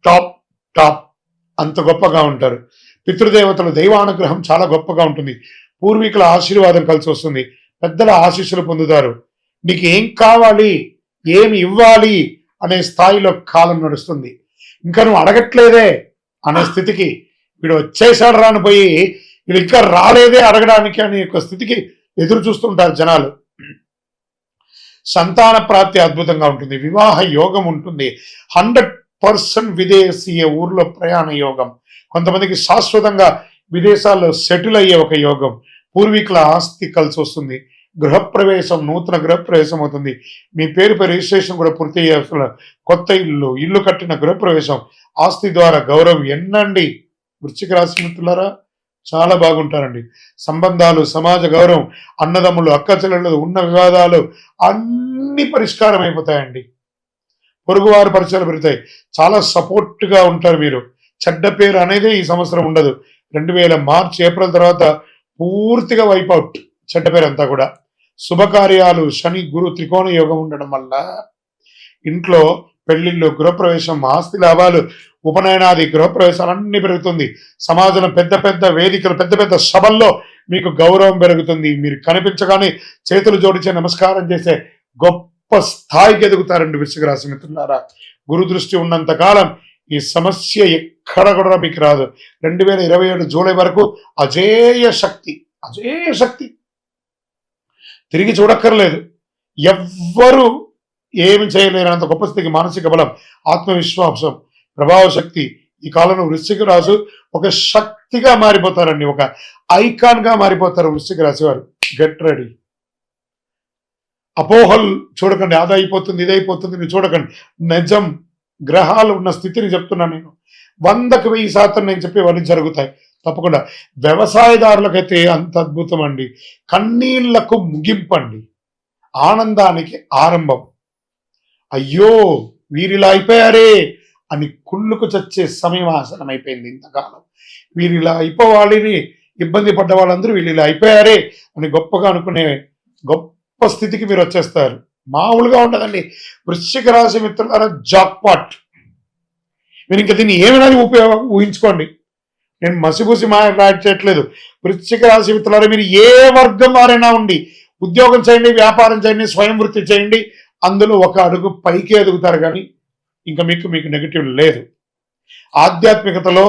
టాప్ టాప్ అంత గొప్పగా ఉంటారు. పితృదేవతల దైవానుగ్రహం చాలా గొప్పగా ఉంటుంది. పూర్వీకుల ఆశీర్వాదం కలిసి వస్తుంది. పెద్దల ఆశీస్సులు పొందుతారు. నీకు ఏం కావాలి, ఏమి ఇవ్వాలి అనే స్థాయిలో కాలం నడుస్తుంది. ఇంకా నువ్వు అడగట్లేదే అనే స్థితికి, వీడు వచ్చేసాడు రానిపోయి వీడు ఇంకా రాలేదే అడగడానికి అనే ఒక స్థితికి ఎదురు చూస్తుంటారు జనాలు. సంతాన ప్రాప్తి అద్భుతంగా ఉంటుంది. వివాహ యోగం ఉంటుంది. 100% విదేశీయ ఊర్లో ప్రయాణ యోగం. కొంతమందికి శాశ్వతంగా విదేశాల్లో సెటిల్ అయ్యే ఒక యోగం. పూర్వీకుల ఆస్తి కలిసి వస్తుంది. గృహప్రవేశం, నూతన గృహప్రవేశం అవుతుంది. మీ పేరుపై రిజిస్ట్రేషన్ కూడా పూర్తి చేయాల్సిన కొత్త ఇల్లు కట్టిన గృహప్రవేశం, ఆస్తి ద్వారా గౌరవం ఎన్నండి. వృశ్చిక రాశి మిత్రులారా చాలా బాగుంటారండి. సంబంధాలు, సమాజ గౌరవం, అన్నదమ్ములు, అక్క చెల్లెళ్ళు ఉన్న వివాదాలు అన్ని పరిష్కారం అయిపోతాయండి. పొరుగువారు పరిచయాలు పెరుగుతాయి. చాలా సపోర్ట్గా ఉంటారు మీరు. చెడ్డ పేరు అనేది ఈ సంవత్సరం ఉండదు. 2000 మార్చ్ ఏప్రిల్ తర్వాత పూర్తిగా వైపౌట్ చెడ్డ పేరు అంతా కూడా. శుభకార్యాలు, శని గురు త్రికోణ యోగం ఉండడం వల్ల ఇంట్లో పెళ్లిళ్ళు, గృహప్రవేశం, ఆస్తి లాభాలు, ఉపనయనాది గృహప్రవేశాలు అన్ని పెరుగుతుంది. సమాజంలో పెద్ద పెద్ద వేదికలు, పెద్ద పెద్ద సభల్లో మీకు గౌరవం పెరుగుతుంది. మీరు కనిపించగానే చేతులు జోడించే నమస్కారం చేసే గొప్ప స్థాయికి ఎదుగుతారండి వృశ్చిక రాశి మిత్రులారా. గురు దృష్టి ఉన్నంత కాలం ఈ సమస్య ఎక్కడ కూడా మీకు రాదు. 2027 జూలై వరకు అజేయ శక్తి తిరిగి చూడక్కర్లేదు. ఎవ్వరూ ఏమి చేయలేనంత గొప్ప స్థితికి మానసిక బలం, ఆత్మవిశ్వాసం, ప్రభావ శక్తి ఈ కాలంలో వృశ్చిక రాశి ఒక శక్తిగా మారిపోతారండి. ఒక ఐకాన్ గా మారిపోతారు వృశ్చిక రాశి వారు. Get ready. అపోహలు చూడకండి. అదైపోతుంది, ఇదైపోతుంది మీరు చూడకండి. నిజం గ్రహాలు ఉన్న స్థితిని చెప్తున్నాను నేను. 100కి 1000% నేను చెప్పేవన్నీ జరుగుతాయి తప్పకుండా. వ్యవసాయదారులకైతే అంత అద్భుతం అండి. కన్నీళ్లకు ముగింపండి, ఆనందానికి ఆరంభం. అయ్యో వీరిలా అయిపోయారే అని కుళ్ళుకు చచ్చే సమయం ఆసనం అయిపోయింది. ఇంతకాలం వీరిలా అయిపోవాలని ఇబ్బంది పడ్డ వాళ్ళందరూ వీళ్ళు ఇలా అయిపోయారే అని గొప్పగా అనుకునే గొప్ప స్థితికి మీరు వచ్చేస్తారు. మామూలుగా ఉండదండి. వృశ్చిక రాశి మిత్రులారా జాక్పాట్. మీరు ఇంకా దీన్ని ఏమైనా ఊహించుకోండి. నేను మసిపూసి మాట్లాడట్లేదు. వృశ్చిక రాశి మిత్రులారా మీరు ఏ వర్గం వారైనా ఉండి ఉద్యోగం చేయండి, వ్యాపారం చేయండి, స్వయం వృత్తి చేయండి, అందులో ఒక అడుగు పైకి ఎదుగుతారు. కానీ ఇంకా మీకు నెగిటివ్ లేదు. ఆధ్యాత్మికతలో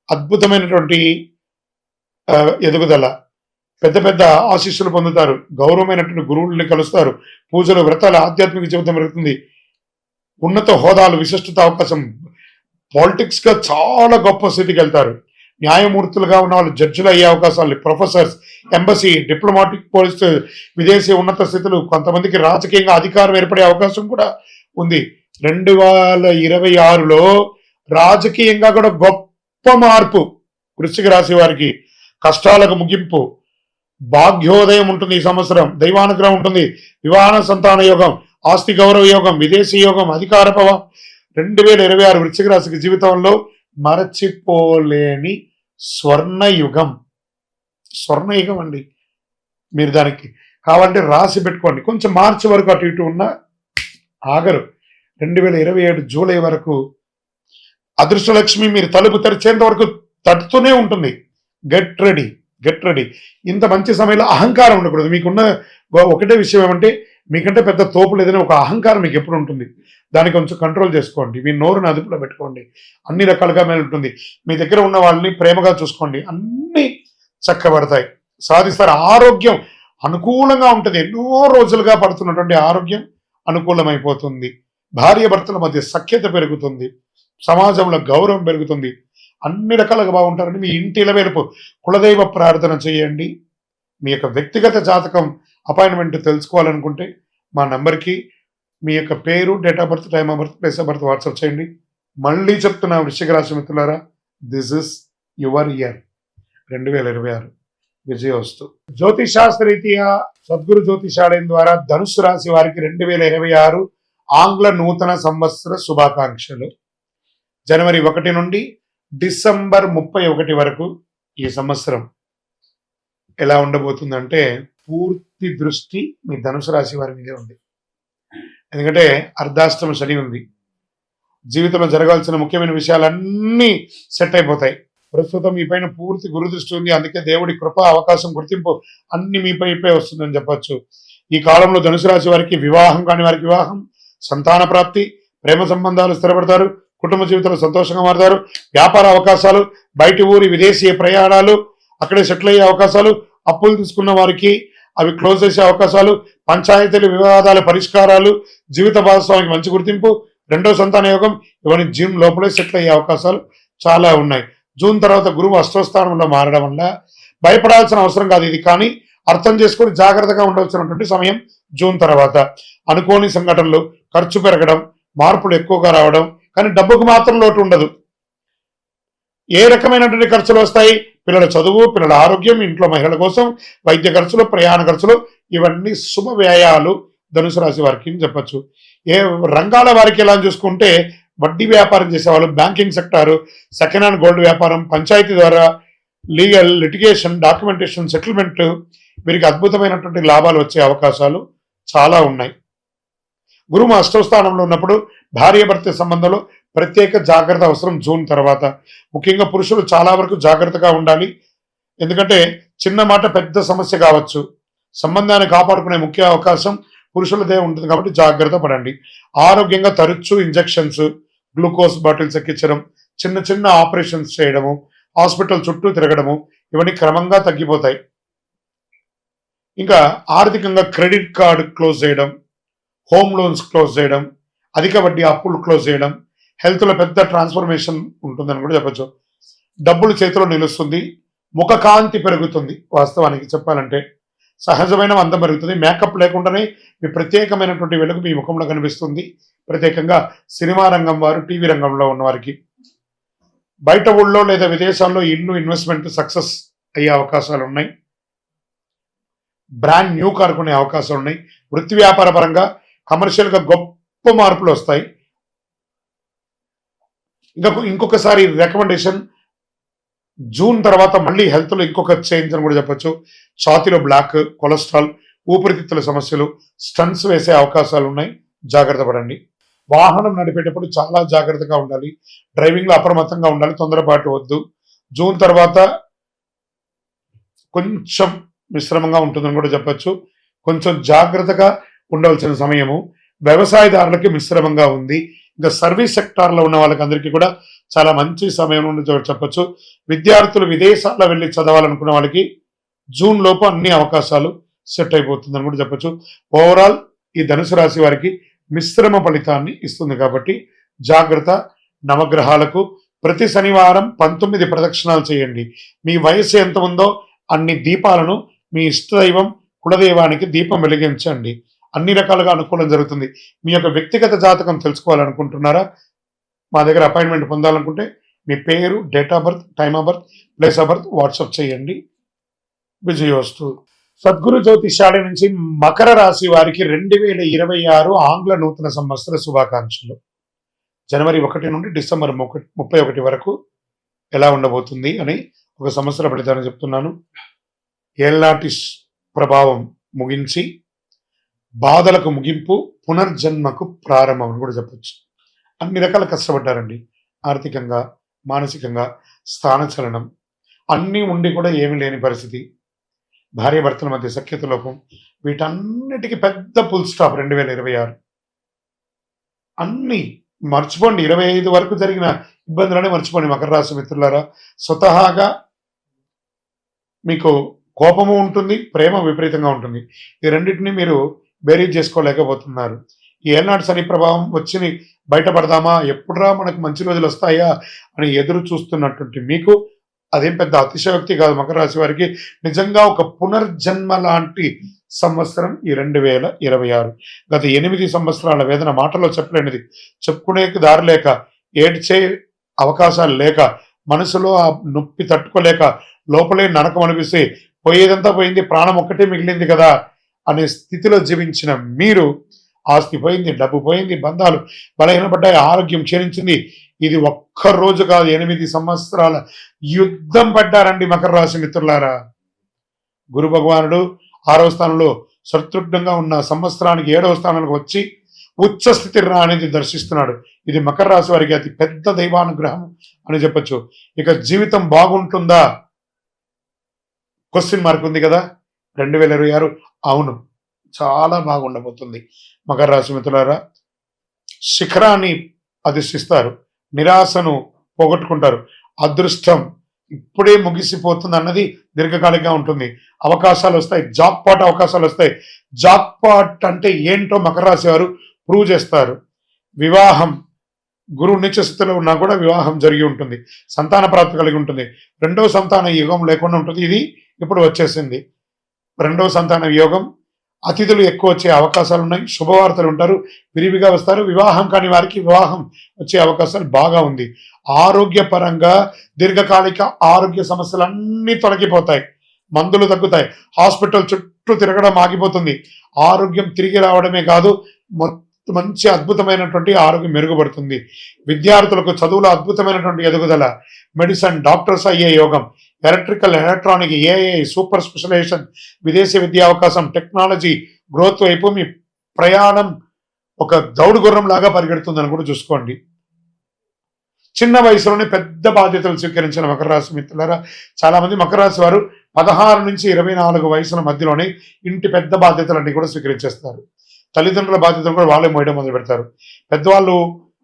అద్భుతమైనటువంటి ఎదుగుదల, పెద్ద పెద్ద ఆశీస్సులు పొందుతారు, గౌరవమైనటువంటి గురువుల్ని కలుస్తారు, పూజలు, వ్రతాలు, ఆధ్యాత్మిక జీవితం పెరుగుతుంది, ఉన్నత హోదాలు, విశిష్టత అవకాశం, పాలిటిక్స్ గా చాలా గొప్ప స్థితికి వెళ్తారు. న్యాయమూర్తులుగా ఉన్న వాళ్ళు జడ్జిలు అయ్యే అవకాశాలు, ప్రొఫెసర్స్, ఎంబసీ, డిప్లొమాటిక్ పోలీస్, విదేశీ ఉన్నత స్థితులు, కొంతమందికి రాజకీయంగా అధికారం ఏర్పడే అవకాశం కూడా ఉంది. 2026లో రాజకీయంగా కూడా గొప్ప మార్పు వృశ్చిక రాశి వారికి. కష్టాలకు ముగింపు, భాగ్యోదయం ఉంటుంది ఈ సంవత్సరం, దైవానుగ్రహం ఉంటుంది, వివాహ సంతాన యోగం, ఆస్తి గౌరవ యోగం, విదేశీ యోగం, అధికార ప్రభావం. 2026 వృశ్చిక రాశికి జీవితంలో మరచిపోలేని స్వర్ణయుగం అండి. మీరు దానికి కావాలంటే రాసి పెట్టుకోండి. కొంచెం మార్చి వరకు అటు ఇటు ఉన్న ఆగరు. 2027 జూలై వరకు అదృష్టలక్ష్మి మీరు తలుపు తెరిచేంత వరకు తట్టుతూనే ఉంటుంది. Get ready. ఇంత మంచి సమయంలో అహంకారం ఉండకూడదు. మీకున్న ఒకటే విషయం ఏమంటే, మీకంటే పెద్ద తోపులు ఏదైనా ఒక అహంకారం మీకు ఎప్పుడు ఉంటుంది. దాన్ని కొంచెం కంట్రోల్ చేసుకోండి. మీ నోరుని అదుపులో పెట్టుకోండి. అన్ని రకాలుగా మేలు ఉంటుంది. మీ దగ్గర ఉన్న వాళ్ళని ప్రేమగా చూసుకోండి. అన్ని చక్కబడతాయి, సాధిస్తారు. ఆరోగ్యం అనుకూలంగా ఉంటుంది. ఎన్నో రోజులుగా పడుతున్నటువంటి ఆరోగ్యం అనుకూలమైపోతుంది. భార్య భర్తల మధ్య సఖ్యత పెరుగుతుంది. సమాజంలో గౌరవం పెరుగుతుంది. అన్ని రకాలుగా బాగుంటారండి. మీ ఇంటి ఇలవేలుపు కులదైవ ప్రార్థన చేయండి. మీ యొక్క వ్యక్తిగత జాతకం అపాయింట్మెంట్ తెలుసుకోవాలనుకుంటే మా నంబర్కి మీ యొక్క పేరు, date of birth, time of birth, place of birth WhatsApp చేయండి. మళ్ళీ చెప్తున్నా వృశ్చిక రాశి మిత్రులారా, దిస్ ఇస్ యువర్ ఇయర్ 2026. విజయోస్తు. జ్యోతిషాస్త్రరీత్యా సద్గురు జ్యోతిషాలయం ద్వారా ధనుసు రాశి వారికి 2026 ఆంగ్ల నూతన సంవత్సర శుభాకాంక్షలు. జనవరి 1 నుండి డిసెంబర్ 31 వరకు ఈ సంవత్సరం ఎలా ఉండబోతుందంటే, పూర్తి దృష్టి మీ ధనుసు రాశి వారి మీదే ఉంది. ఎందుకంటే అర్ధాష్టమ శని ఉంది. జీవితంలో జరగాల్సిన ముఖ్యమైన విషయాలన్నీ సెట్ అయిపోతాయి. ప్రస్తుతం మీ పైన పూర్తి గురు దృష్టి ఉంది. అందుకే దేవుడి కృప, అవకాశం, గుర్తింపు అన్ని మీపై వస్తుందని చెప్పొచ్చు. ఈ కాలంలో ధనుసు రాశి వారికి వివాహం కాని వారికి వివాహం, సంతాన ప్రాప్తి, ప్రేమ సంబంధాలు స్థిరపడతారు, కుటుంబ జీవితంలో సంతోషంగా మారుతారు, వ్యాపార అవకాశాలు, బయటి ఊరి విదేశీ ప్రయాణాలు, అక్కడే సెటిల్ అయ్యే అవకాశాలు, అప్పులు తీసుకున్న వారికి అవి క్లోజ్ చేసే అవకాశాలు, పంచాయతీలు, వివాదాల పరిష్కారాలు, జీవిత భాగస్వామికి మంచి గుర్తింపు, రెండో సంతాన యోగం, ఇవన్నీ జూన్ లోపలే సెటిల్ అయ్యే అవకాశాలు చాలా ఉన్నాయి. జూన్ తర్వాత గురువు అష్టస్థానంలో మారడం వల్ల భయపడాల్సిన అవసరం కాదు ఇది. కానీ అర్థం చేసుకొని జాగ్రత్తగా ఉండవలసినటువంటి సమయం జూన్ తర్వాత. అనుకోని సంఘటనలు, ఖర్చు పెరగడం, మార్పులు ఎక్కువగా రావడం, కానీ డబ్బుకు మాత్రం లోటు ఉండదు. ఏ రకమైనటువంటి ఖర్చులు వస్తాయి? పిల్లల చదువు, పిల్లల ఆరోగ్యం, ఇంట్లో మహిళల కోసం వైద్య ఖర్చులు, ప్రయాణ ఖర్చులు, ఇవన్నీ శుభ వ్యయాలు ధనుసు రాశి వారికి అని చెప్పచ్చు. ఏ రంగాల వారికి ఎలా చూసుకుంటే వడ్డీ వ్యాపారం చేసేవాళ్ళు, banking sector, second hand gold వ్యాపారం, పంచాయతీ ద్వారా లీగల్, లిటిగేషన్, డాక్యుమెంటేషన్, సెటిల్మెంట్, వీరికి అద్భుతమైనటువంటి లాభాలు వచ్చే అవకాశాలు చాలా ఉన్నాయి. గురువు అష్టమ స్థానంలో ఉన్నప్పుడు భార్యాభర్త సంబంధంలో ప్రత్యేక జాగ్రత్త అవసరం జూన్ తర్వాత. ముఖ్యంగా పురుషులు చాలా వరకు జాగ్రత్తగా ఉండాలి. ఎందుకంటే చిన్న మాట పెద్ద సమస్య కావచ్చు. సంబంధాన్ని కాపాడుకునే ముఖ్య అవకాశం పురుషులదే ఉంటుంది కాబట్టి జాగ్రత్త పడండి. ఆరోగ్యంగా తరచూ ఇంజెక్షన్స్, గ్లూకోజ్ బాటిల్స్ ఎక్కించడం, చిన్న చిన్న ఆపరేషన్స్ చేయడము, హాస్పిటల్ చుట్టూ తిరగడము, ఇవన్నీ క్రమంగా తగ్గిపోతాయి. ఇంకా ఆర్థికంగా క్రెడిట్ కార్డు క్లోజ్ చేయడం, హోమ్ లోన్స్ క్లోజ్ చేయడం, అధిక వడ్డీ అప్పులు క్లోజ్ చేయడం, హెల్త్లో పెద్ద ట్రాన్స్ఫర్మేషన్ ఉంటుందని కూడా చెప్పచ్చు. డబ్బులు చేతిలో నిలుస్తుంది, ముఖ కాంతి పెరుగుతుంది. వాస్తవానికి చెప్పాలంటే సహజమైన అందం పెరుగుతుంది. మేకప్ లేకుండానే మీ ప్రత్యేకమైనటువంటి వెలుగు మీ ముఖంలో కనిపిస్తుంది. ప్రత్యేకంగా సినిమా రంగం వారు, టీవీ రంగంలో ఉన్న వారికి. బయట ఊళ్ళో లేదా విదేశాల్లో ఇల్లు ఇన్వెస్ట్మెంట్ సక్సెస్ అయ్యే అవకాశాలు ఉన్నాయి. బ్రాండ్ న్యూ కార్ కొనే అవకాశాలు ఉన్నాయి. వృత్తి వ్యాపార పరంగా కమర్షియల్గా గొప్ప మార్పులు వస్తాయి. ఇంకొకసారి రికమెండేషన్, జూన్ తర్వాత మళ్ళీ హెల్త్లో ఇంకొక చేంజ్ అని కూడా చెప్పొచ్చు. ఛాతీలో బ్లాక్, కొలెస్ట్రాల్, ఊపిరితిత్తుల సమస్యలు, స్టంట్స్ వేసే అవకాశాలు ఉన్నాయి. జాగ్రత్త పడండి. వాహనం నడిపేటప్పుడు చాలా జాగ్రత్తగా ఉండాలి. డ్రైవింగ్లో అప్రమత్తంగా ఉండాలి. తొందరపాటు వద్దు. జూన్ తర్వాత కొంచెం మిశ్రమంగా ఉంటుందని కూడా చెప్పొచ్చు. కొంచెం జాగ్రత్తగా ఉండవలసిన సమయము. వ్యవసాయదారులకి మిశ్రమంగా ఉంది. ఇంకా సర్వీస్ సెక్టార్లో ఉన్న వాళ్ళకి అందరికీ కూడా చాలా మంచి సమయం నుండి చెప్పొచ్చు. విద్యార్థులు విదేశాల్లో వెళ్ళి చదవాలనుకున్న వాళ్ళకి జూన్ లోపు అన్ని అవకాశాలు సెట్ అయిపోతుందని కూడా చెప్పొచ్చు. ఓవరాల్ ఈ ధనుసు రాశి వారికి మిశ్రమ ఫలితాన్ని ఇస్తుంది కాబట్టి జాగ్రత్త. నవగ్రహాలకు ప్రతి శనివారం 19 ప్రదక్షిణాలు చేయండి. మీ వయస్సు ఎంత ఉందో అన్ని దీపాలను మీ ఇష్టదైవం, కులదైవానికి దీపం వెలిగించండి. అన్ని రకాలుగా అనుకూలం జరుగుతుంది. మీ యొక్క వ్యక్తిగత జాతకం తెలుసుకోవాలనుకుంటున్నారా? మా దగ్గర అపాయింట్మెంట్ పొందాలనుకుంటే మీ పేరు, date of birth, time of birth, place of birth WhatsApp చేయండి. విజయోస్తు. సద్గురు జ్యోతిషాలి నుంచి మకర రాశి వారికి 2026 ఆంగ్ల నూతన సంవత్సర శుభాకాంక్షలు. జనవరి 1 నుండి డిసెంబర్ 31 వరకు ఎలా ఉండబోతుంది అని ఒక సంవత్సర ఫలితాన్ని చెప్తున్నాను. ఏళ్నాటి ప్రభావం ముగించి బాధలకు ముగింపు, పునర్జన్మకు ప్రారంభం అని కూడా చెప్పచ్చు. అన్ని రకాల కష్టపడ్డారండి. ఆర్థికంగా, మానసికంగా, స్థానచలనం అన్నీ ఉండి కూడా ఏమీ లేని పరిస్థితి. భార్యాభర్తల మధ్య సఖ్యత లోపం, వీటన్నిటికీ పెద్ద ఫుల్ స్టాప్ 2026. అన్నీ మర్చిపోండి. 25 వరకు జరిగిన ఇబ్బందులనే మర్చిపోండి మకర రాశి మిత్రులారా. స్వతహాగా మీకు కోపము ఉంటుంది, ప్రేమ విపరీతంగా ఉంటుంది. ఈ రెండింటినీ మీరు బేరీజ్ చేసుకోలేకపోతున్నారు. ఈ ఏనాడు శని ప్రభావం వచ్చి బయటపడదామా, ఎప్పుడురా మనకు మంచి రోజులు వస్తాయా అని ఎదురు చూస్తున్నటువంటి మీకు అదేం పెద్ద అతిశయోక్తి కాదు. మకర రాశి వారికి నిజంగా ఒక పునర్జన్మ లాంటి సంవత్సరం ఈ 2026. గత 8 సంవత్సరాల వేదన మాటలో చెప్పలేనిది, చెప్పుకునే దారి లేక, ఏడ్చే అవకాశాలు లేక, మనసులో ఆ నొప్పి తట్టుకోలేక లోపలే నరకం అనిపిస్తే పోయేదంతా పోయింది, ప్రాణం ఒక్కటే మిగిలింది కదా అనే స్థితిలో జీవించిన మీరు, ఆస్తి పోయింది, డబ్బు పోయింది, బంధాలు బలహీనపడ్డాయి, ఆరోగ్యం క్షీణించింది. ఇది ఒక్క రోజు కాదు, 8 సంవత్సరాల యుద్ధం పడ్డారండి మకర రాశి మిత్రులారా. గురు భగవానుడు 6వ స్థానంలో శత్రుఘ్నంగా ఉన్న సంవత్సరానికి 7వ స్థానానికి వచ్చి ఉచ్చ స్థితి అనేది దర్శిస్తున్నాడు. ఇది మకర రాశి వారికి అతి పెద్ద దైవానుగ్రహం అని చెప్పచ్చు. ఇక జీవితం బాగుంటుందా? క్వశ్చన్ మార్క్ ఉంది కదా. 2026 అవును, చాలా బాగుండబోతుంది. మకర రాశి మిత్రులారా, శిఖరాన్ని అధిష్టిస్తారు, నిరాశను పోగొట్టుకుంటారు. అదృష్టం ఇప్పుడే ముగిసిపోతుంది అన్నది దీర్ఘకాలికంగా ఉంటుంది. అవకాశాలు వస్తాయి, జాబ్ పాట్ అవకాశాలు వస్తాయి. జాబ్ పాట్ అంటే ఏంటో మకర రాశి వారు ప్రూవ్ చేస్తారు. వివాహం, గురువు నీచ స్థితిలో ఉన్నా కూడా వివాహం జరిగి ఉంటుంది. సంతాన ప్రాప్తి కలిగి ఉంటుంది. 2వ సంతాన యుగం లేకుండా ఉంటుంది. ఇది ఇప్పుడు వచ్చేసింది. రెండవ సంతాన యోగం, అతిథులు ఎక్కువ వచ్చే అవకాశాలు ఉన్నాయి, శుభవార్తలు ఉంటారు, విరివిగా వస్తారు, వివాహం కాని వారికి వివాహం వచ్చే అవకాశాలు బాగా ఉంది. ఆరోగ్యపరంగా దీర్ఘకాలిక ఆరోగ్య సమస్యలన్నీ తొలగిపోతాయి, మందులు తగ్గుతాయి, హాస్పిటల్ చుట్టూ తిరగడం ఆగిపోతుంది, ఆరోగ్యం తిరిగి రావడమే కాదు మంచి అద్భుతమైనటువంటి ఆరోగ్యం మెరుగుపడుతుంది. విద్యార్థులకు చదువులో అద్భుతమైనటువంటి ఎదుగుదల, మెడిసిన్ డాక్టర్స్ అయ్యే యోగం, electrical electronic AI super specialisation, విదేశీ విద్యా అవకాశం, టెక్నాలజీ గ్రోత్ వైపు మీ ప్రయాణం ఒక దౌడు గుర్రం లాగా పరిగెడుతుందని కూడా చూసుకోండి. చిన్న వయసులోనే పెద్ద బాధ్యతలు స్వీకరించిన మకర రాశి మిత్రులారా, చాలా మంది మకర రాశి వారు 16 నుంచి 24 వయసుల మధ్యలోనే ఇంటి పెద్ద బాధ్యతలన్నీ కూడా స్వీకరించేస్తారు. తల్లిదండ్రుల బాధ్యతలు కూడా వాళ్ళే మోయడం మొదలు పెడతారు. పెద్దవాళ్ళు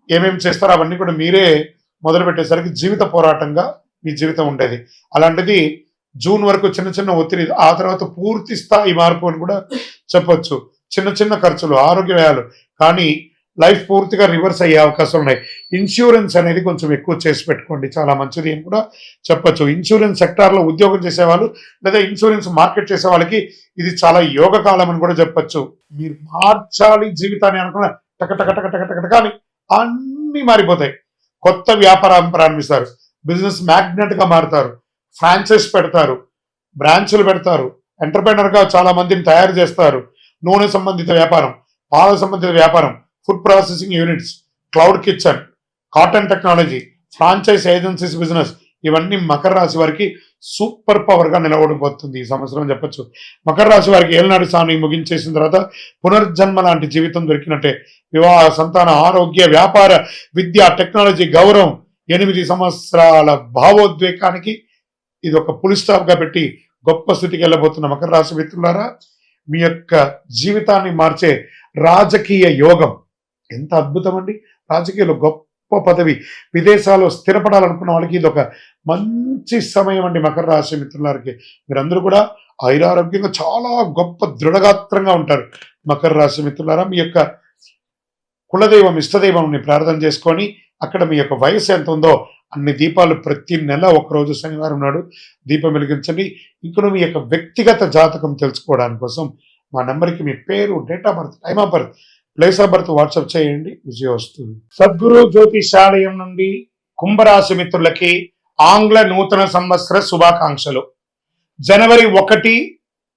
ఏమేమి చేస్తారో అవన్నీ కూడా మీరే మొదలు పెట్టేసరికి జీవిత పోరాటంగా మీ జీవితం ఉండేది. అలాంటిది జూన్ వరకు చిన్న చిన్న ఒత్తిడి, ఆ తర్వాత పూర్తి స్థాయి మార్పు అని కూడా చెప్పొచ్చు. చిన్న చిన్న ఖర్చులు, ఆరోగ్య వ్యయాలు, కానీ లైఫ్ పూర్తిగా రివర్స్ అయ్యే అవకాశాలు ఉన్నాయి. ఇన్సూరెన్స్ అనేది కొంచెం ఎక్కువ చేసి పెట్టుకోండి, చాలా మంచిది అని కూడా చెప్పొచ్చు. ఇన్సూరెన్స్ సెక్టార్లో ఉద్యోగం చేసేవాళ్ళు లేదా ఇన్సూరెన్స్ మార్కెట్ చేసే వాళ్ళకి ఇది చాలా యోగ కాలం అని కూడా చెప్పొచ్చు. మీరు మార్చాలి జీవితాన్ని అనుకున్న టక టక టక టక టక టక అని అన్నీ మారిపోతాయి. కొత్త వ్యాపారం ప్రారంభిస్తారు, బిజినెస్ మ్యాగ్నెట్ గా మారుతారు, ఫ్రాంచైజ్ పెడతారు, బ్రాంచ్లు పెడతారు, ఎంటర్ప్రైనర్ గా చాలా మందిని తయారు చేస్తారు. నూనె సంబంధిత వ్యాపారం, పాల సంబంధిత వ్యాపారం, food processing units, cloud kitchen, cotton technology, franchise agencies business, ఇవన్నీ మకర రాశి వారికి సూపర్ పవర్ గా నిలబడిపోతుంది ఈ సంవత్సరం చెప్పొచ్చు. మకర రాశి వారికి ఏళ్ళనాటి సాని ముగించేసిన తర్వాత పునర్జన్మ లాంటి జీవితం దొరికినట్టే. వివాహ, సంతాన, ఆరోగ్య, వ్యాపార, విద్య, టెక్నాలజీ, గౌరవం, 8 సంవత్సరాల భావోద్వేగానికి ఇది ఒక పులి స్టాప్ గా పెట్టి గొప్ప స్థితికి వెళ్ళబోతున్న మకర రాశి మిత్రులారా, మీ యొక్క జీవితాన్ని మార్చే రాజకీయ యోగం ఎంత అద్భుతం అండి. రాజకీయాలు గొప్ప పదవి, విదేశాల్లో స్థిరపడాలనుకున్న వాళ్ళకి ఇది ఒక మంచి సమయం అండి. మకర రాశి మిత్రులకి మీరందరూ కూడా ఐరారోగ్యంగా చాలా గొప్ప దృఢగాత్రంగా ఉంటారు. మకర రాశి మిత్రులారా, మీ యొక్క కులదైవం, ఇష్టదైవంని ప్రార్థన చేసుకొని అక్కడ మీ యొక్క వయసు ఎంత ఉందో అన్ని దీపాలు ప్రతి నెల ఒకరోజు శనివారం నాడు దీపం వెలిగించండి. ఇక్కడ మీ యొక్క వ్యక్తిగత జాతకం తెలుసుకోవడానికి కోసం మా నెంబర్కి మీ పేరు, date of birth, time of birth, place of birth WhatsApp చేయండి, విజయం వస్తుంది. సద్గురు జ్యోతిషాలయం నుండి కుంభరాశి మిత్రులకి ఆంగ్ల నూతన సంవత్సర శుభాకాంక్షలు. జనవరి 1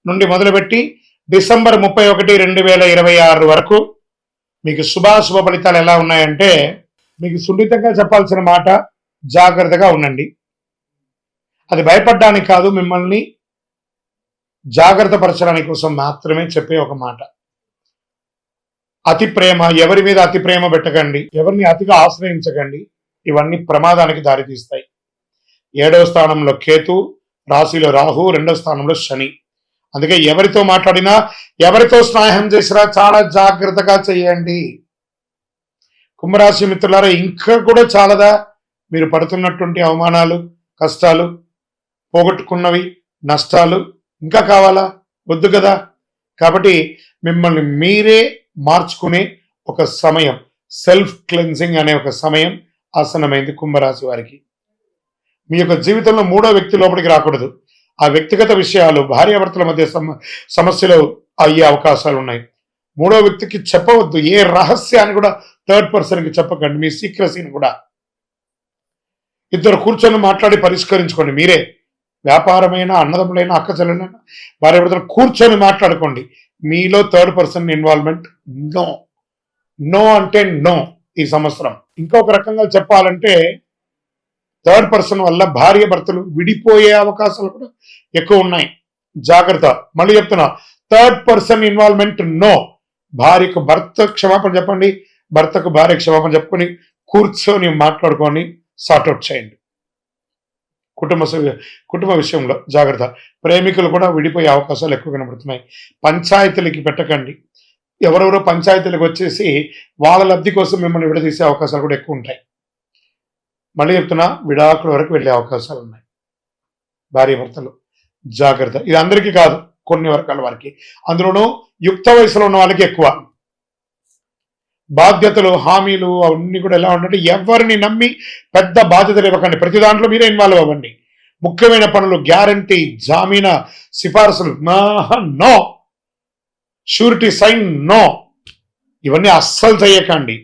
నుండి మొదలుపెట్టి డిసెంబర్ 31, 2026 వరకు మీకు శుభాశుభ ఫలితాలు ఎలా ఉన్నాయంటే, మీకు సున్నితంగా చెప్పాల్సిన మాట, జాగ్రత్తగా ఉండండి. అది భయపడడానికి కాదు, మిమ్మల్ని జాగ్రత్త పరచడానికి కోసం మాత్రమే చెప్పే ఒక మాట. అతి ప్రేమ, ఎవరి మీద అతి ప్రేమ పెట్టకండి, ఎవరిని అతిగా ఆశ్రయించకండి, ఇవన్నీ ప్రమాదానికి దారితీస్తాయి. 7వ స్థానంలో కేతు, రాశిలో రాహు, 2వ స్థానంలో శని. అందుకే ఎవరితో మాట్లాడినా, ఎవరితో స్నేహం చేసినా చాలా జాగ్రత్తగా చేయండి. కుంభరాశి మిత్రులారా, ఇంకా కూడా చాలదా మీరు పడుతున్నటువంటి అవమానాలు, కష్టాలు, పోగొట్టుకున్నవి, నష్టాలు ఇంకా కావాలా? వద్దు కదా. కాబట్టి మిమ్మల్ని మీరే మార్చుకునే ఒక సమయం, సెల్ఫ్ క్లెన్సింగ్ అనే ఒక సమయం ఆసనమైంది కుంభరాశి వారికి. మీ యొక్క జీవితంలో 3వ వ్యక్తి లోపలికి రాకూడదు. ఆ వ్యక్తిగత విషయాలు, భార్యాభర్తల మధ్య సమస్యలు అయ్యే అవకాశాలు ఉన్నాయి. 3వ వ్యక్తికి చెప్పవద్దు, ఏ రహస్యాన్ని కూడా థర్డ్ పర్సన్కి చెప్పకండి, మీ సీక్రసీని కూడా. ఇద్దరు కూర్చొని మాట్లాడి పరిష్కరించుకోండి మీరే. వ్యాపారమైన, అన్నదమ్ములైనా, అక్క చెల్లెలైనా, భార్యాభర్తలు కూర్చొని మాట్లాడుకోండి. మీలో third person involvement no. No అంటే నో ఈ సంవత్సరం. ఇంకొక రకంగా చెప్పాలంటే, థర్డ్ పర్సన్ వల్ల భార్య భర్తలు విడిపోయే అవకాశాలు కూడా ఎక్కువ ఉన్నాయి. జాగ్రత్త. మళ్ళీ చెప్తున్నా, థర్డ్ పర్సన్ ఇన్వాల్వ్మెంట్ నో. భార్యకు భర్త క్షమాపణ చెప్పండి, భర్తకు భార్య క్షమాపణ చెప్పుకొని కూర్చొని మాట్లాడుకొని సార్ట్అవుట్ చేయండి. కుటుంబ విషయంలో జాగ్రత్త. ప్రేమికులు కూడా విడిపోయే అవకాశాలు ఎక్కువ కనబడుతున్నాయి. పంచాయతీలకి పెట్టకండి. ఎవరెవరో పంచాయతీలకు వచ్చేసి వాళ్ళ లబ్ధి కోసం మిమ్మల్ని విడదీసే అవకాశాలు కూడా ఎక్కువ ఉంటాయి. మళ్ళీ చెప్తున్నా, విడాకుల వరకు వెళ్ళే అవకాశాలు ఉన్నాయి. భార్య భర్తలు జాగ్రత్త. ఇది అందరికీ కాదు, కొన్ని వర్గాల వారికి, అందులోనూ యుక్త వయసులో ఉన్న వాళ్ళకి ఎక్కువ. బాధ్యతలు, హామీలు అవన్నీ కూడా ఎలా ఉంటే, ఎవరిని నమ్మి పెద్ద బాధ్యతలు ఇవ్వకండి. ప్రతి దాంట్లో మీరే ఇన్వాల్వ్ అవ్వండి. ముఖ్యమైన పనులు, గ్యారంటీ, జామీనా, సిఫార్సులు నో, షూరిటీ సైన్ నో, ఇవన్నీ అస్సలు చేయకండి.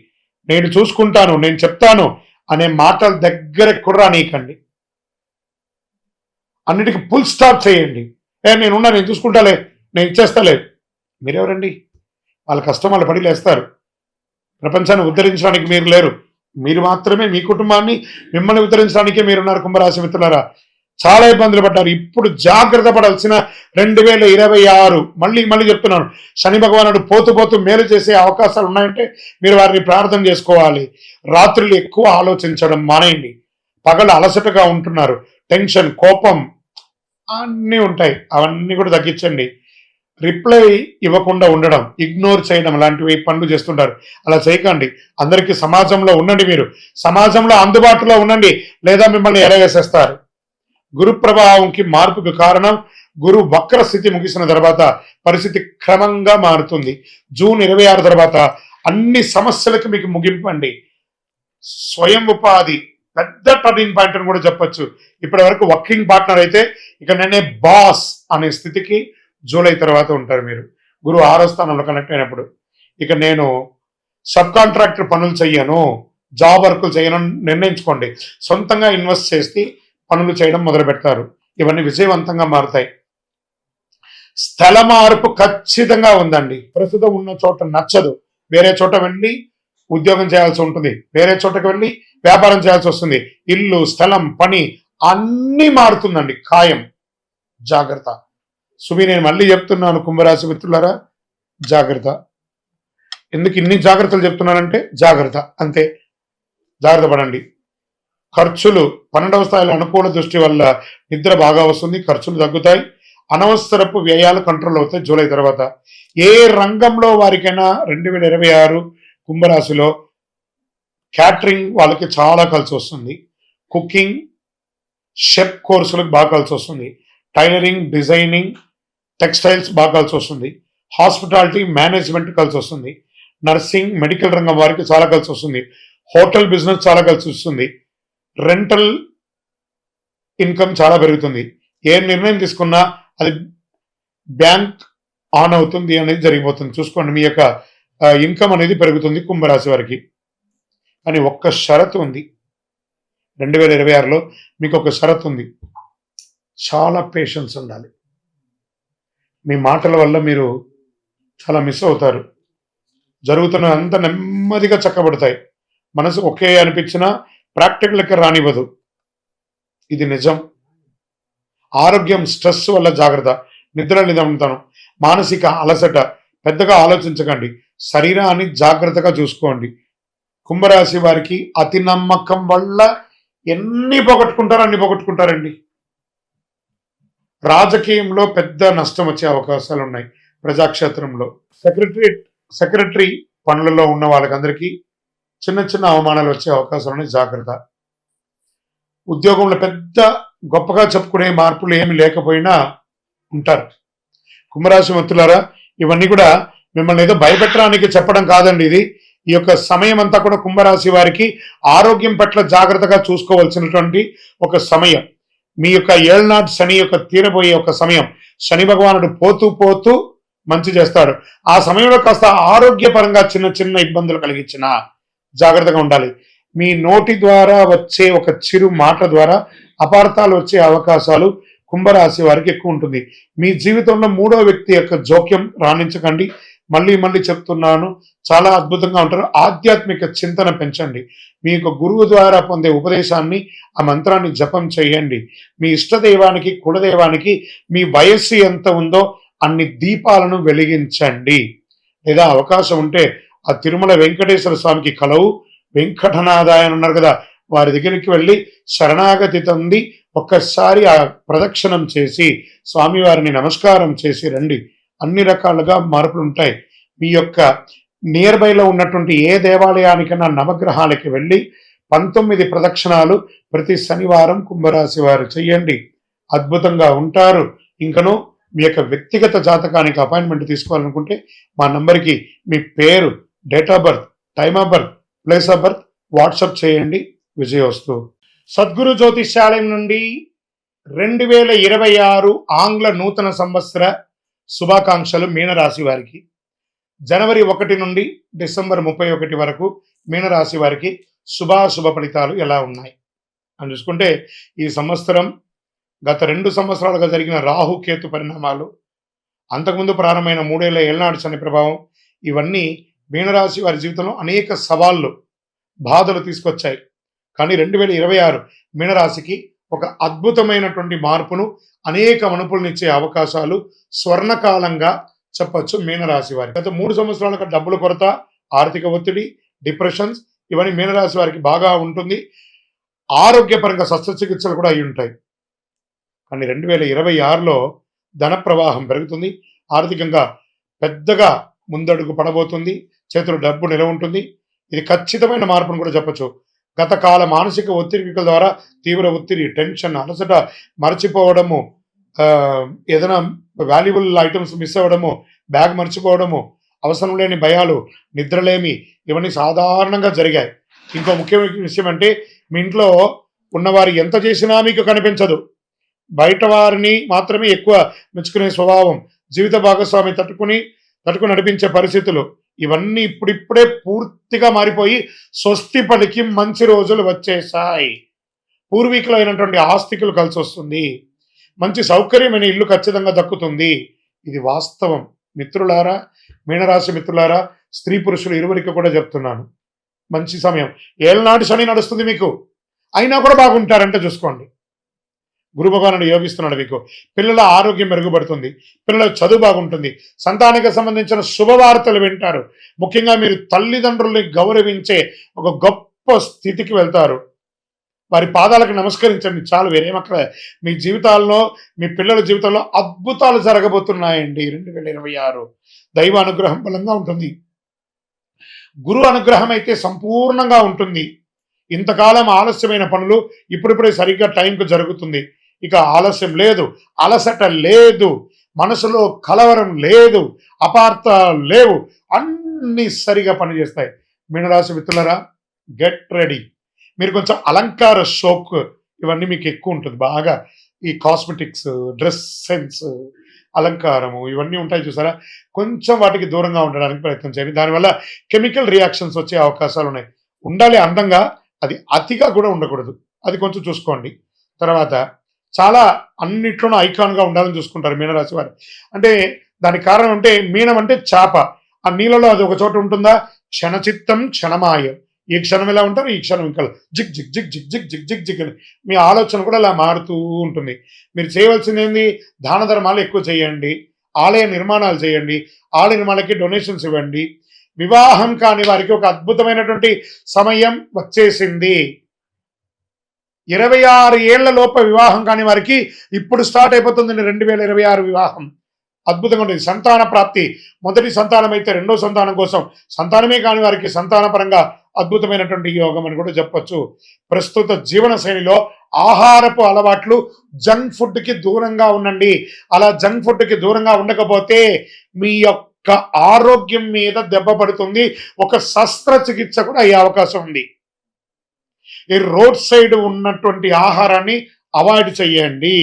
నేను చూసుకుంటాను, నేను చెప్తాను అనే మాటలు దగ్గరకు కూడా రానీయకండి. అన్నిటికీ ఫుల్ స్టాప్ చేయండి. నేనున్నా, నేను చూసుకుంటాలే, నేను ఇచ్చేస్తాలే. మీరెవరండి? వాళ్ళ కష్టం వాళ్ళు పడి లేస్తారు. ప్రపంచాన్ని ఉద్ధరించడానికి మీరు లేరు. మీరు మాత్రమే మీ కుటుంబాన్ని, మిమ్మల్ని ఉద్ధరించడానికే మీరున్నారు. కుంభరాశి మిత్రులారా, చాలా ఇబ్బందులు పడ్డారు. ఇప్పుడు జాగ్రత్త పడాల్సిన 2026, మళ్ళీ చెప్తున్నాను, శని భగవానుడు పోతూ మేలు చేసే అవకాశాలు ఉన్నాయంటే మీరు వారిని ప్రార్థన చేసుకోవాలి. రాత్రులు ఎక్కువ ఆలోచించడం మానేయండి. పగలు అలసటగా ఉంటున్నారు, టెన్షన్, కోపం అన్నీ ఉంటాయి, అవన్నీ కూడా తగ్గించండి. రిప్లై ఇవ్వకుండా ఉండడం, ఇగ్నోర్ చేయడం లాంటివి పనులు చేస్తుంటారు. అలా చేయకండి. అందరికీ సమాజంలో ఉండండి. మీరు సమాజంలో అందుబాటులో ఉండండి, లేదా మిమ్మల్ని ఎరవేసేస్తారు. గురు ప్రభావంకి మార్పుకు కారణం, గురు వక్ర స్థితి ముగిసిన తర్వాత పరిస్థితి క్రమంగా మారుతుంది. జూన్ 26 తర్వాత అన్ని సమస్యలకు మీకు ముగింపండి. స్వయం ఉపాధి పెద్ద టర్నింగ్ పాయింట్ అని కూడా చెప్పొచ్చు. ఇప్పటి వరకు వర్కింగ్ పార్ట్నర్ అయితే ఇక నేనే బాస్ అనే స్థితికి జూలై తర్వాత ఉంటారు మీరు. గురువు 6వ స్థానంలో కనెక్ట్ అయినప్పుడు ఇక నేను సబ్ కాంట్రాక్టర్ పనులు చెయ్యను, జాబ్ వర్కులు చేయను నిర్ణయించుకోండి. సొంతంగా ఇన్వెస్ట్ చేసి పనులు చేయడం మొదలు పెడతారు. ఇవన్నీ విజయవంతంగా మారుతాయి. స్థల మార్పు ఖచ్చితంగా ఉందండి. ప్రస్తుతం ఉన్న చోట నచ్చదు, వేరే చోట వెళ్ళి ఉద్యోగం చేయాల్సి ఉంటుంది, వేరే చోటకి వెళ్ళి వ్యాపారం చేయాల్సి వస్తుంది. ఇల్లు, స్థలం, పని అన్నీ మారుతుందండి, ఖాయం. జాగ్రత్త. సుమి, నేను మళ్ళీ చెప్తున్నాను కుంభరాశి మిత్రులారా, జాగ్రత్త. ఎందుకు ఇన్ని జాగ్రత్తలు చెప్తున్నానంటే జాగ్రత్త, అంతే. జాగ్రత్త పడండి. ఖర్చులు 12వ స్థాయిలో అనుకూల దృష్టి వల్ల నిద్ర బాగా వస్తుంది, ఖర్చులు తగ్గుతాయి, అనవసరపు వ్యయాలు కంట్రోల్ అవుతాయి జూలై తర్వాత. ఏ రంగంలో వారికైనా 2026 కుంభరాశిలో క్యాటరింగ్ వాళ్ళకి చాలా కలిసి వస్తుంది. కుకింగ్, షెఫ్ కోర్సులకు బాగా కలిసి వస్తుంది. టైలరింగ్, డిజైనింగ్, టెక్స్టైల్స్ బాగా కలిసి వస్తుంది. హాస్పిటాలిటీ, మేనేజ్మెంట్ కలిసి వస్తుంది. నర్సింగ్, మెడికల్ రంగం వారికి చాలా కలిసి వస్తుంది. హోటల్ బిజినెస్ చాలా కలిసి వస్తుంది. రెంటల్ ఇన్కమ్ చాలా పెరుగుతుంది. ఏ నిర్ణయం తీసుకున్నా అది బ్యాంక్ ఆన్ అవుతుంది అనేది జరిగిపోతుంది. చూసుకోండి, మీ యొక్క ఇన్కమ్ అనేది పెరుగుతుంది కుంభరాశి వారికి. కానీ ఒక్క షరతు ఉంది, 2026లో మీకు ఒక షరతు ఉంది. చాలా పేషెన్స్ ఉండాలి. మీ మాటల వల్ల మీరు చాలా మిస్ అవుతారు. జరుగుతున్న అంత నెమ్మదిగా చక్కబడతాయి. మనసు ఒకే అనిపించినా ప్రాక్టికల్కి రానివ్వదు, ఇది నిజం. ఆరోగ్యం, స్ట్రెస్ వల్ల జాగ్రత్త. నిద్ర నిదంతనం, మానసిక అలసట పెద్దగా ఆలోచించకండి. శరీరాన్ని జాగ్రత్తగా చూసుకోండి. కుంభరాశి వారికి అతి నమ్మకం వల్ల ఎన్ని పోగొట్టుకుంటారండి. రాజకీయంలో పెద్ద నష్టం వచ్చే అవకాశాలు ఉన్నాయి. ప్రజాక్షేత్రంలో సెక్రటరీ పనులలో ఉన్న వాళ్ళకందరికీ చిన్న అవమానాలు వచ్చే అవకాశాలు ఉన్నాయి, జాగ్రత్త. ఉద్యోగంలో పెద్ద గొప్పగా చెప్పుకునే మార్పులు ఏమి లేకపోయినా ఉంటారు. కుంభరాశి మిత్రులారా, ఇవన్నీ కూడా మిమ్మల్ని ఏదో భయపెట్టడానికి చెప్పడం కాదండి. ఇది ఈ యొక్క సమయం అంతా కూడా కుంభరాశి వారికి ఆరోగ్యం పట్ల జాగ్రత్తగా చూసుకోవాల్సినటువంటి ఒక సమయం. మీ యొక్క ఏళ్నాటి శని యొక్క తీరబోయే ఒక సమయం. శని భగవానుడు పోతూ మంచి చేస్తాడు. ఆ సమయంలో కాస్త ఆరోగ్యపరంగా చిన్న ఇబ్బందులు కలిగించిన జాగ్రత్తగా ఉండాలి. మీ నోటి ద్వారా వచ్చే ఒక చిరు మాట ద్వారా అపార్థాలు వచ్చే అవకాశాలు కుంభరాశి వారికి ఎక్కువ ఉంటుంది. మీ జీవితంలో మూడో వ్యక్తి యొక్క జోక్యం రాణించకండి. మళ్ళీ చెప్తున్నాను, చాలా అద్భుతంగా ఉంటారు. ఆధ్యాత్మిక చింతన పెంచండి. మీ యొక్క గురువు ద్వారా పొందే ఉపదేశాన్ని, ఆ మంత్రాన్ని జపం చేయండి. మీ ఇష్టదైవానికి, కులదైవానికి మీ వయస్సు ఎంత ఉందో అన్ని దీపాలను వెలిగించండి. లేదా అవకాశం ఉంటే ఆ తిరుమల వెంకటేశ్వర స్వామికి కలవు వెంకటనాథాయ అన్నారు కదా, వారి దగ్గరికి వెళ్ళి శరణాగతి పొంది ఒక్కసారి ఆ ప్రదక్షిణం చేసి స్వామివారిని నమస్కారం చేసి రండి. అన్ని రకాలుగా మార్పులు ఉంటాయి. మీ యొక్క నియర్ బైలో ఉన్నటువంటి ఏ దేవాలయానికైనా నవగ్రహాలకి వెళ్ళి 19 ప్రదక్షిణాలు ప్రతి శనివారం కుంభరాశి వారు చెయ్యండి. అద్భుతంగా ఉంటారు. ఇంకనూ మీ యొక్క వ్యక్తిగత జాతకానికి అపాయింట్మెంట్ తీసుకోవాలనుకుంటే మా నంబర్కి మీ పేరు, date of birth, time of birth, place of birth WhatsApp చేయండి. విజయోస్తు. సద్గురు జ్యోతిష్యాలయం నుండి 2026 ఆంగ్ల నూతన సంవత్సర శుభాకాంక్షలు మీనరాశి వారికి. జనవరి 1 నుండి డిసెంబర్ 31 వరకు మీనరాశి వారికి శుభాశుభ ఫలితాలు ఎలా ఉన్నాయి అని చూసుకుంటే, ఈ సంవత్సరం గత 2 సంవత్సరాలుగా జరిగిన రాహుకేతు పరిణామాలు, అంతకుముందు ప్రారంభమైన 3 ఏళ్ల ఏళ్నాడు శని ప్రభావం, ఇవన్నీ మీనరాశి వారి జీవితంలో అనేక సవాళ్ళు, బాధలు తీసుకొచ్చాయి. కానీ 2026 మీనరాశికి ఒక అద్భుతమైనటువంటి మార్పును, అనేక మనుపులనిచ్చే అవకాశాలు స్వర్ణకాలంగా చెప్పొచ్చు మీనరాశి వారికి. గత 3 సంవత్సరాలుగా డబ్బుల కొరత, ఆర్థిక ఒత్తిడి, డిప్రెషన్స్ ఇవన్నీ మీనరాశి వారికి బాగా ఉంటుంది. ఆరోగ్యపరంగా శస్త్రచికిత్సలు కూడా అయి ఉంటాయి. కానీ 2026లో ధన ప్రవాహం పెరుగుతుంది. ఆర్థికంగా పెద్దగా ముందడుగు పడబోతుంది. చేతిలో డబ్బు నిలవ ఉంటుంది. ఇది ఖచ్చితమైన మార్పును కూడా చెప్పొచ్చు. గత కాల మానసిక ఒత్తిడిల ద్వారా తీవ్ర ఒత్తిడి, టెన్షన్, అలసట, మర్చిపోవడము, ఏదైనా వాల్యుబుల్ ఐటమ్స్ మిస్ అవ్వడము, బ్యాగ్ మర్చిపోవడము, అవసరం లేని భయాలు, నిద్రలేమి, ఇవన్నీ సాధారణంగా జరిగాయి. ఇంకో ముఖ్యమైన విషయం అంటే, మీ ఇంట్లో ఉన్నవారు ఎంత చేసినా మీకు కనిపించదు. బయట వారిని మాత్రమే ఎక్కువ మెచ్చుకునే స్వభావం, జీవిత భాగస్వామి తట్టుకుని నడిపించే పరిస్థితులు, ఇవన్నీ ఇప్పుడిప్పుడే పూర్తిగా మారిపోయి స్వస్తి పలికి మంచి రోజులు వచ్చేసాయి. పూర్వీకులైనటువంటి ఆస్తికులు కలిసి వస్తుంది. మంచి సౌకర్యమైన ఇల్లు ఖచ్చితంగా దక్కుతుంది. ఇది వాస్తవం. మిత్రులారా, మీనరాశి మిత్రులారా, స్త్రీ పురుషులు ఇరువురికి కూడా చెప్తున్నాను, మంచి సమయం. ఏళ్ళనాటి శని నడుస్తుంది మీకు, అయినా కూడా బాగుంటారంటే చూసుకోండి. గురు భగవానుడు యోగిస్తున్నాడు మీకు. పిల్లల ఆరోగ్యం మెరుగుపడుతుంది, పిల్లల చదువు బాగుంటుంది, సంతానానికి సంబంధించిన శుభవార్తలు వింటారు. ముఖ్యంగా మీరు తల్లిదండ్రుల్ని గౌరవించే ఒక గొప్ప స్థితికి వెళ్తారు. వారి పాదాలకు నమస్కరించండి చాలు, వేరేమక్కడ. మీ జీవితాల్లో, మీ పిల్లల జీవితంలో అద్భుతాలు జరగబోతున్నాయండి. 2026 దైవ అనుగ్రహం బలంగా ఉంటుంది. గురు అనుగ్రహం అయితే సంపూర్ణంగా ఉంటుంది. ఇంతకాలం ఆలస్యమైన పనులు ఇప్పుడిప్పుడే సరిగ్గా టైంకు జరుగుతుంది. ఇక ఆలస్యం లేదు, అలసట లేదు, మనసులో కలవరం లేదు, అపార్థాలు లేవు, అన్ని సరిగా పనిచేస్తాయి. మీనరాశి మిత్రులరా, గెట్ రెడీ. మీరు కొంచెం అలంకార షోక్ ఇవన్నీ మీకు ఎక్కువ ఉంటుంది బాగా. ఈ కాస్మెటిక్స్, డ్రెస్ సెన్స్, అలంకారము ఇవన్నీ ఉంటాయి చూసారా, కొంచెం వాటికి దూరంగా ఉండడానికి ప్రయత్నం చేయండి. దానివల్ల కెమికల్ రియాక్షన్స్ వచ్చే అవకాశాలు ఉన్నాయి. ఉండాలి అందంగా, అది అతిగా కూడా ఉండకూడదు. అది కొంచెం చూసుకోండి. తర్వాత చాలా అన్నిట్లోనూ ఐకాన్గా ఉండాలని చూసుకుంటారు మీనరాశి వారు. అంటే దానికి కారణం అంటే, మీనం అంటే చేప. ఆ నీళ్ళలో అది ఒక చోట ఉంటుందా, క్షణచిత్తం క్షణమాయం. ఈ క్షణం ఎలా ఉంటారు, ఈ క్షణం ఇంకా zig zig zig zig zig zig zig zig అని మీ ఆలోచన కూడా అలా మారుతూ ఉంటుంది. మీరు చేయవలసింది ఏంది, దాన ధర్మాలు ఎక్కువ చేయండి, ఆలయ నిర్మాణాలు చేయండి, ఆలయ నిర్మాణాలకి డొనేషన్స్ ఇవ్వండి. వివాహం కాని వారికి ఒక అద్భుతమైనటువంటి సమయం వచ్చేసింది. 26 ఏళ్ల లోప వివాహం కాని వారికి ఇప్పుడు స్టార్ట్ అయిపోతుంది 2026 వివాహం. అద్భుతంగా ఉంటుంది. సంతాన ప్రాప్తి, మొదటి సంతానం అయితే రెండో సంతానం కోసం, సంతానమే కాని వారికి సంతానపరంగా అద్భుతమైనటువంటి యోగం అని కూడా చెప్పొచ్చు. ప్రస్తుత జీవన శైలిలో ఆహారపు అలవాట్లు, జంక్ ఫుడ్కి దూరంగా ఉండండి. అలా జంక్ ఫుడ్కి దూరంగా ఉండకపోతే మీ యొక్క ఆరోగ్యం మీద దెబ్బ పడుతుంది. ఒక శస్త్రచికిత్స కూడా అయ్యే అవకాశం ఉంది. ఈ రోడ్ సైడ్ ఉన్నటువంటి ఆహారాన్ని అవాయిడ్ చేయండి.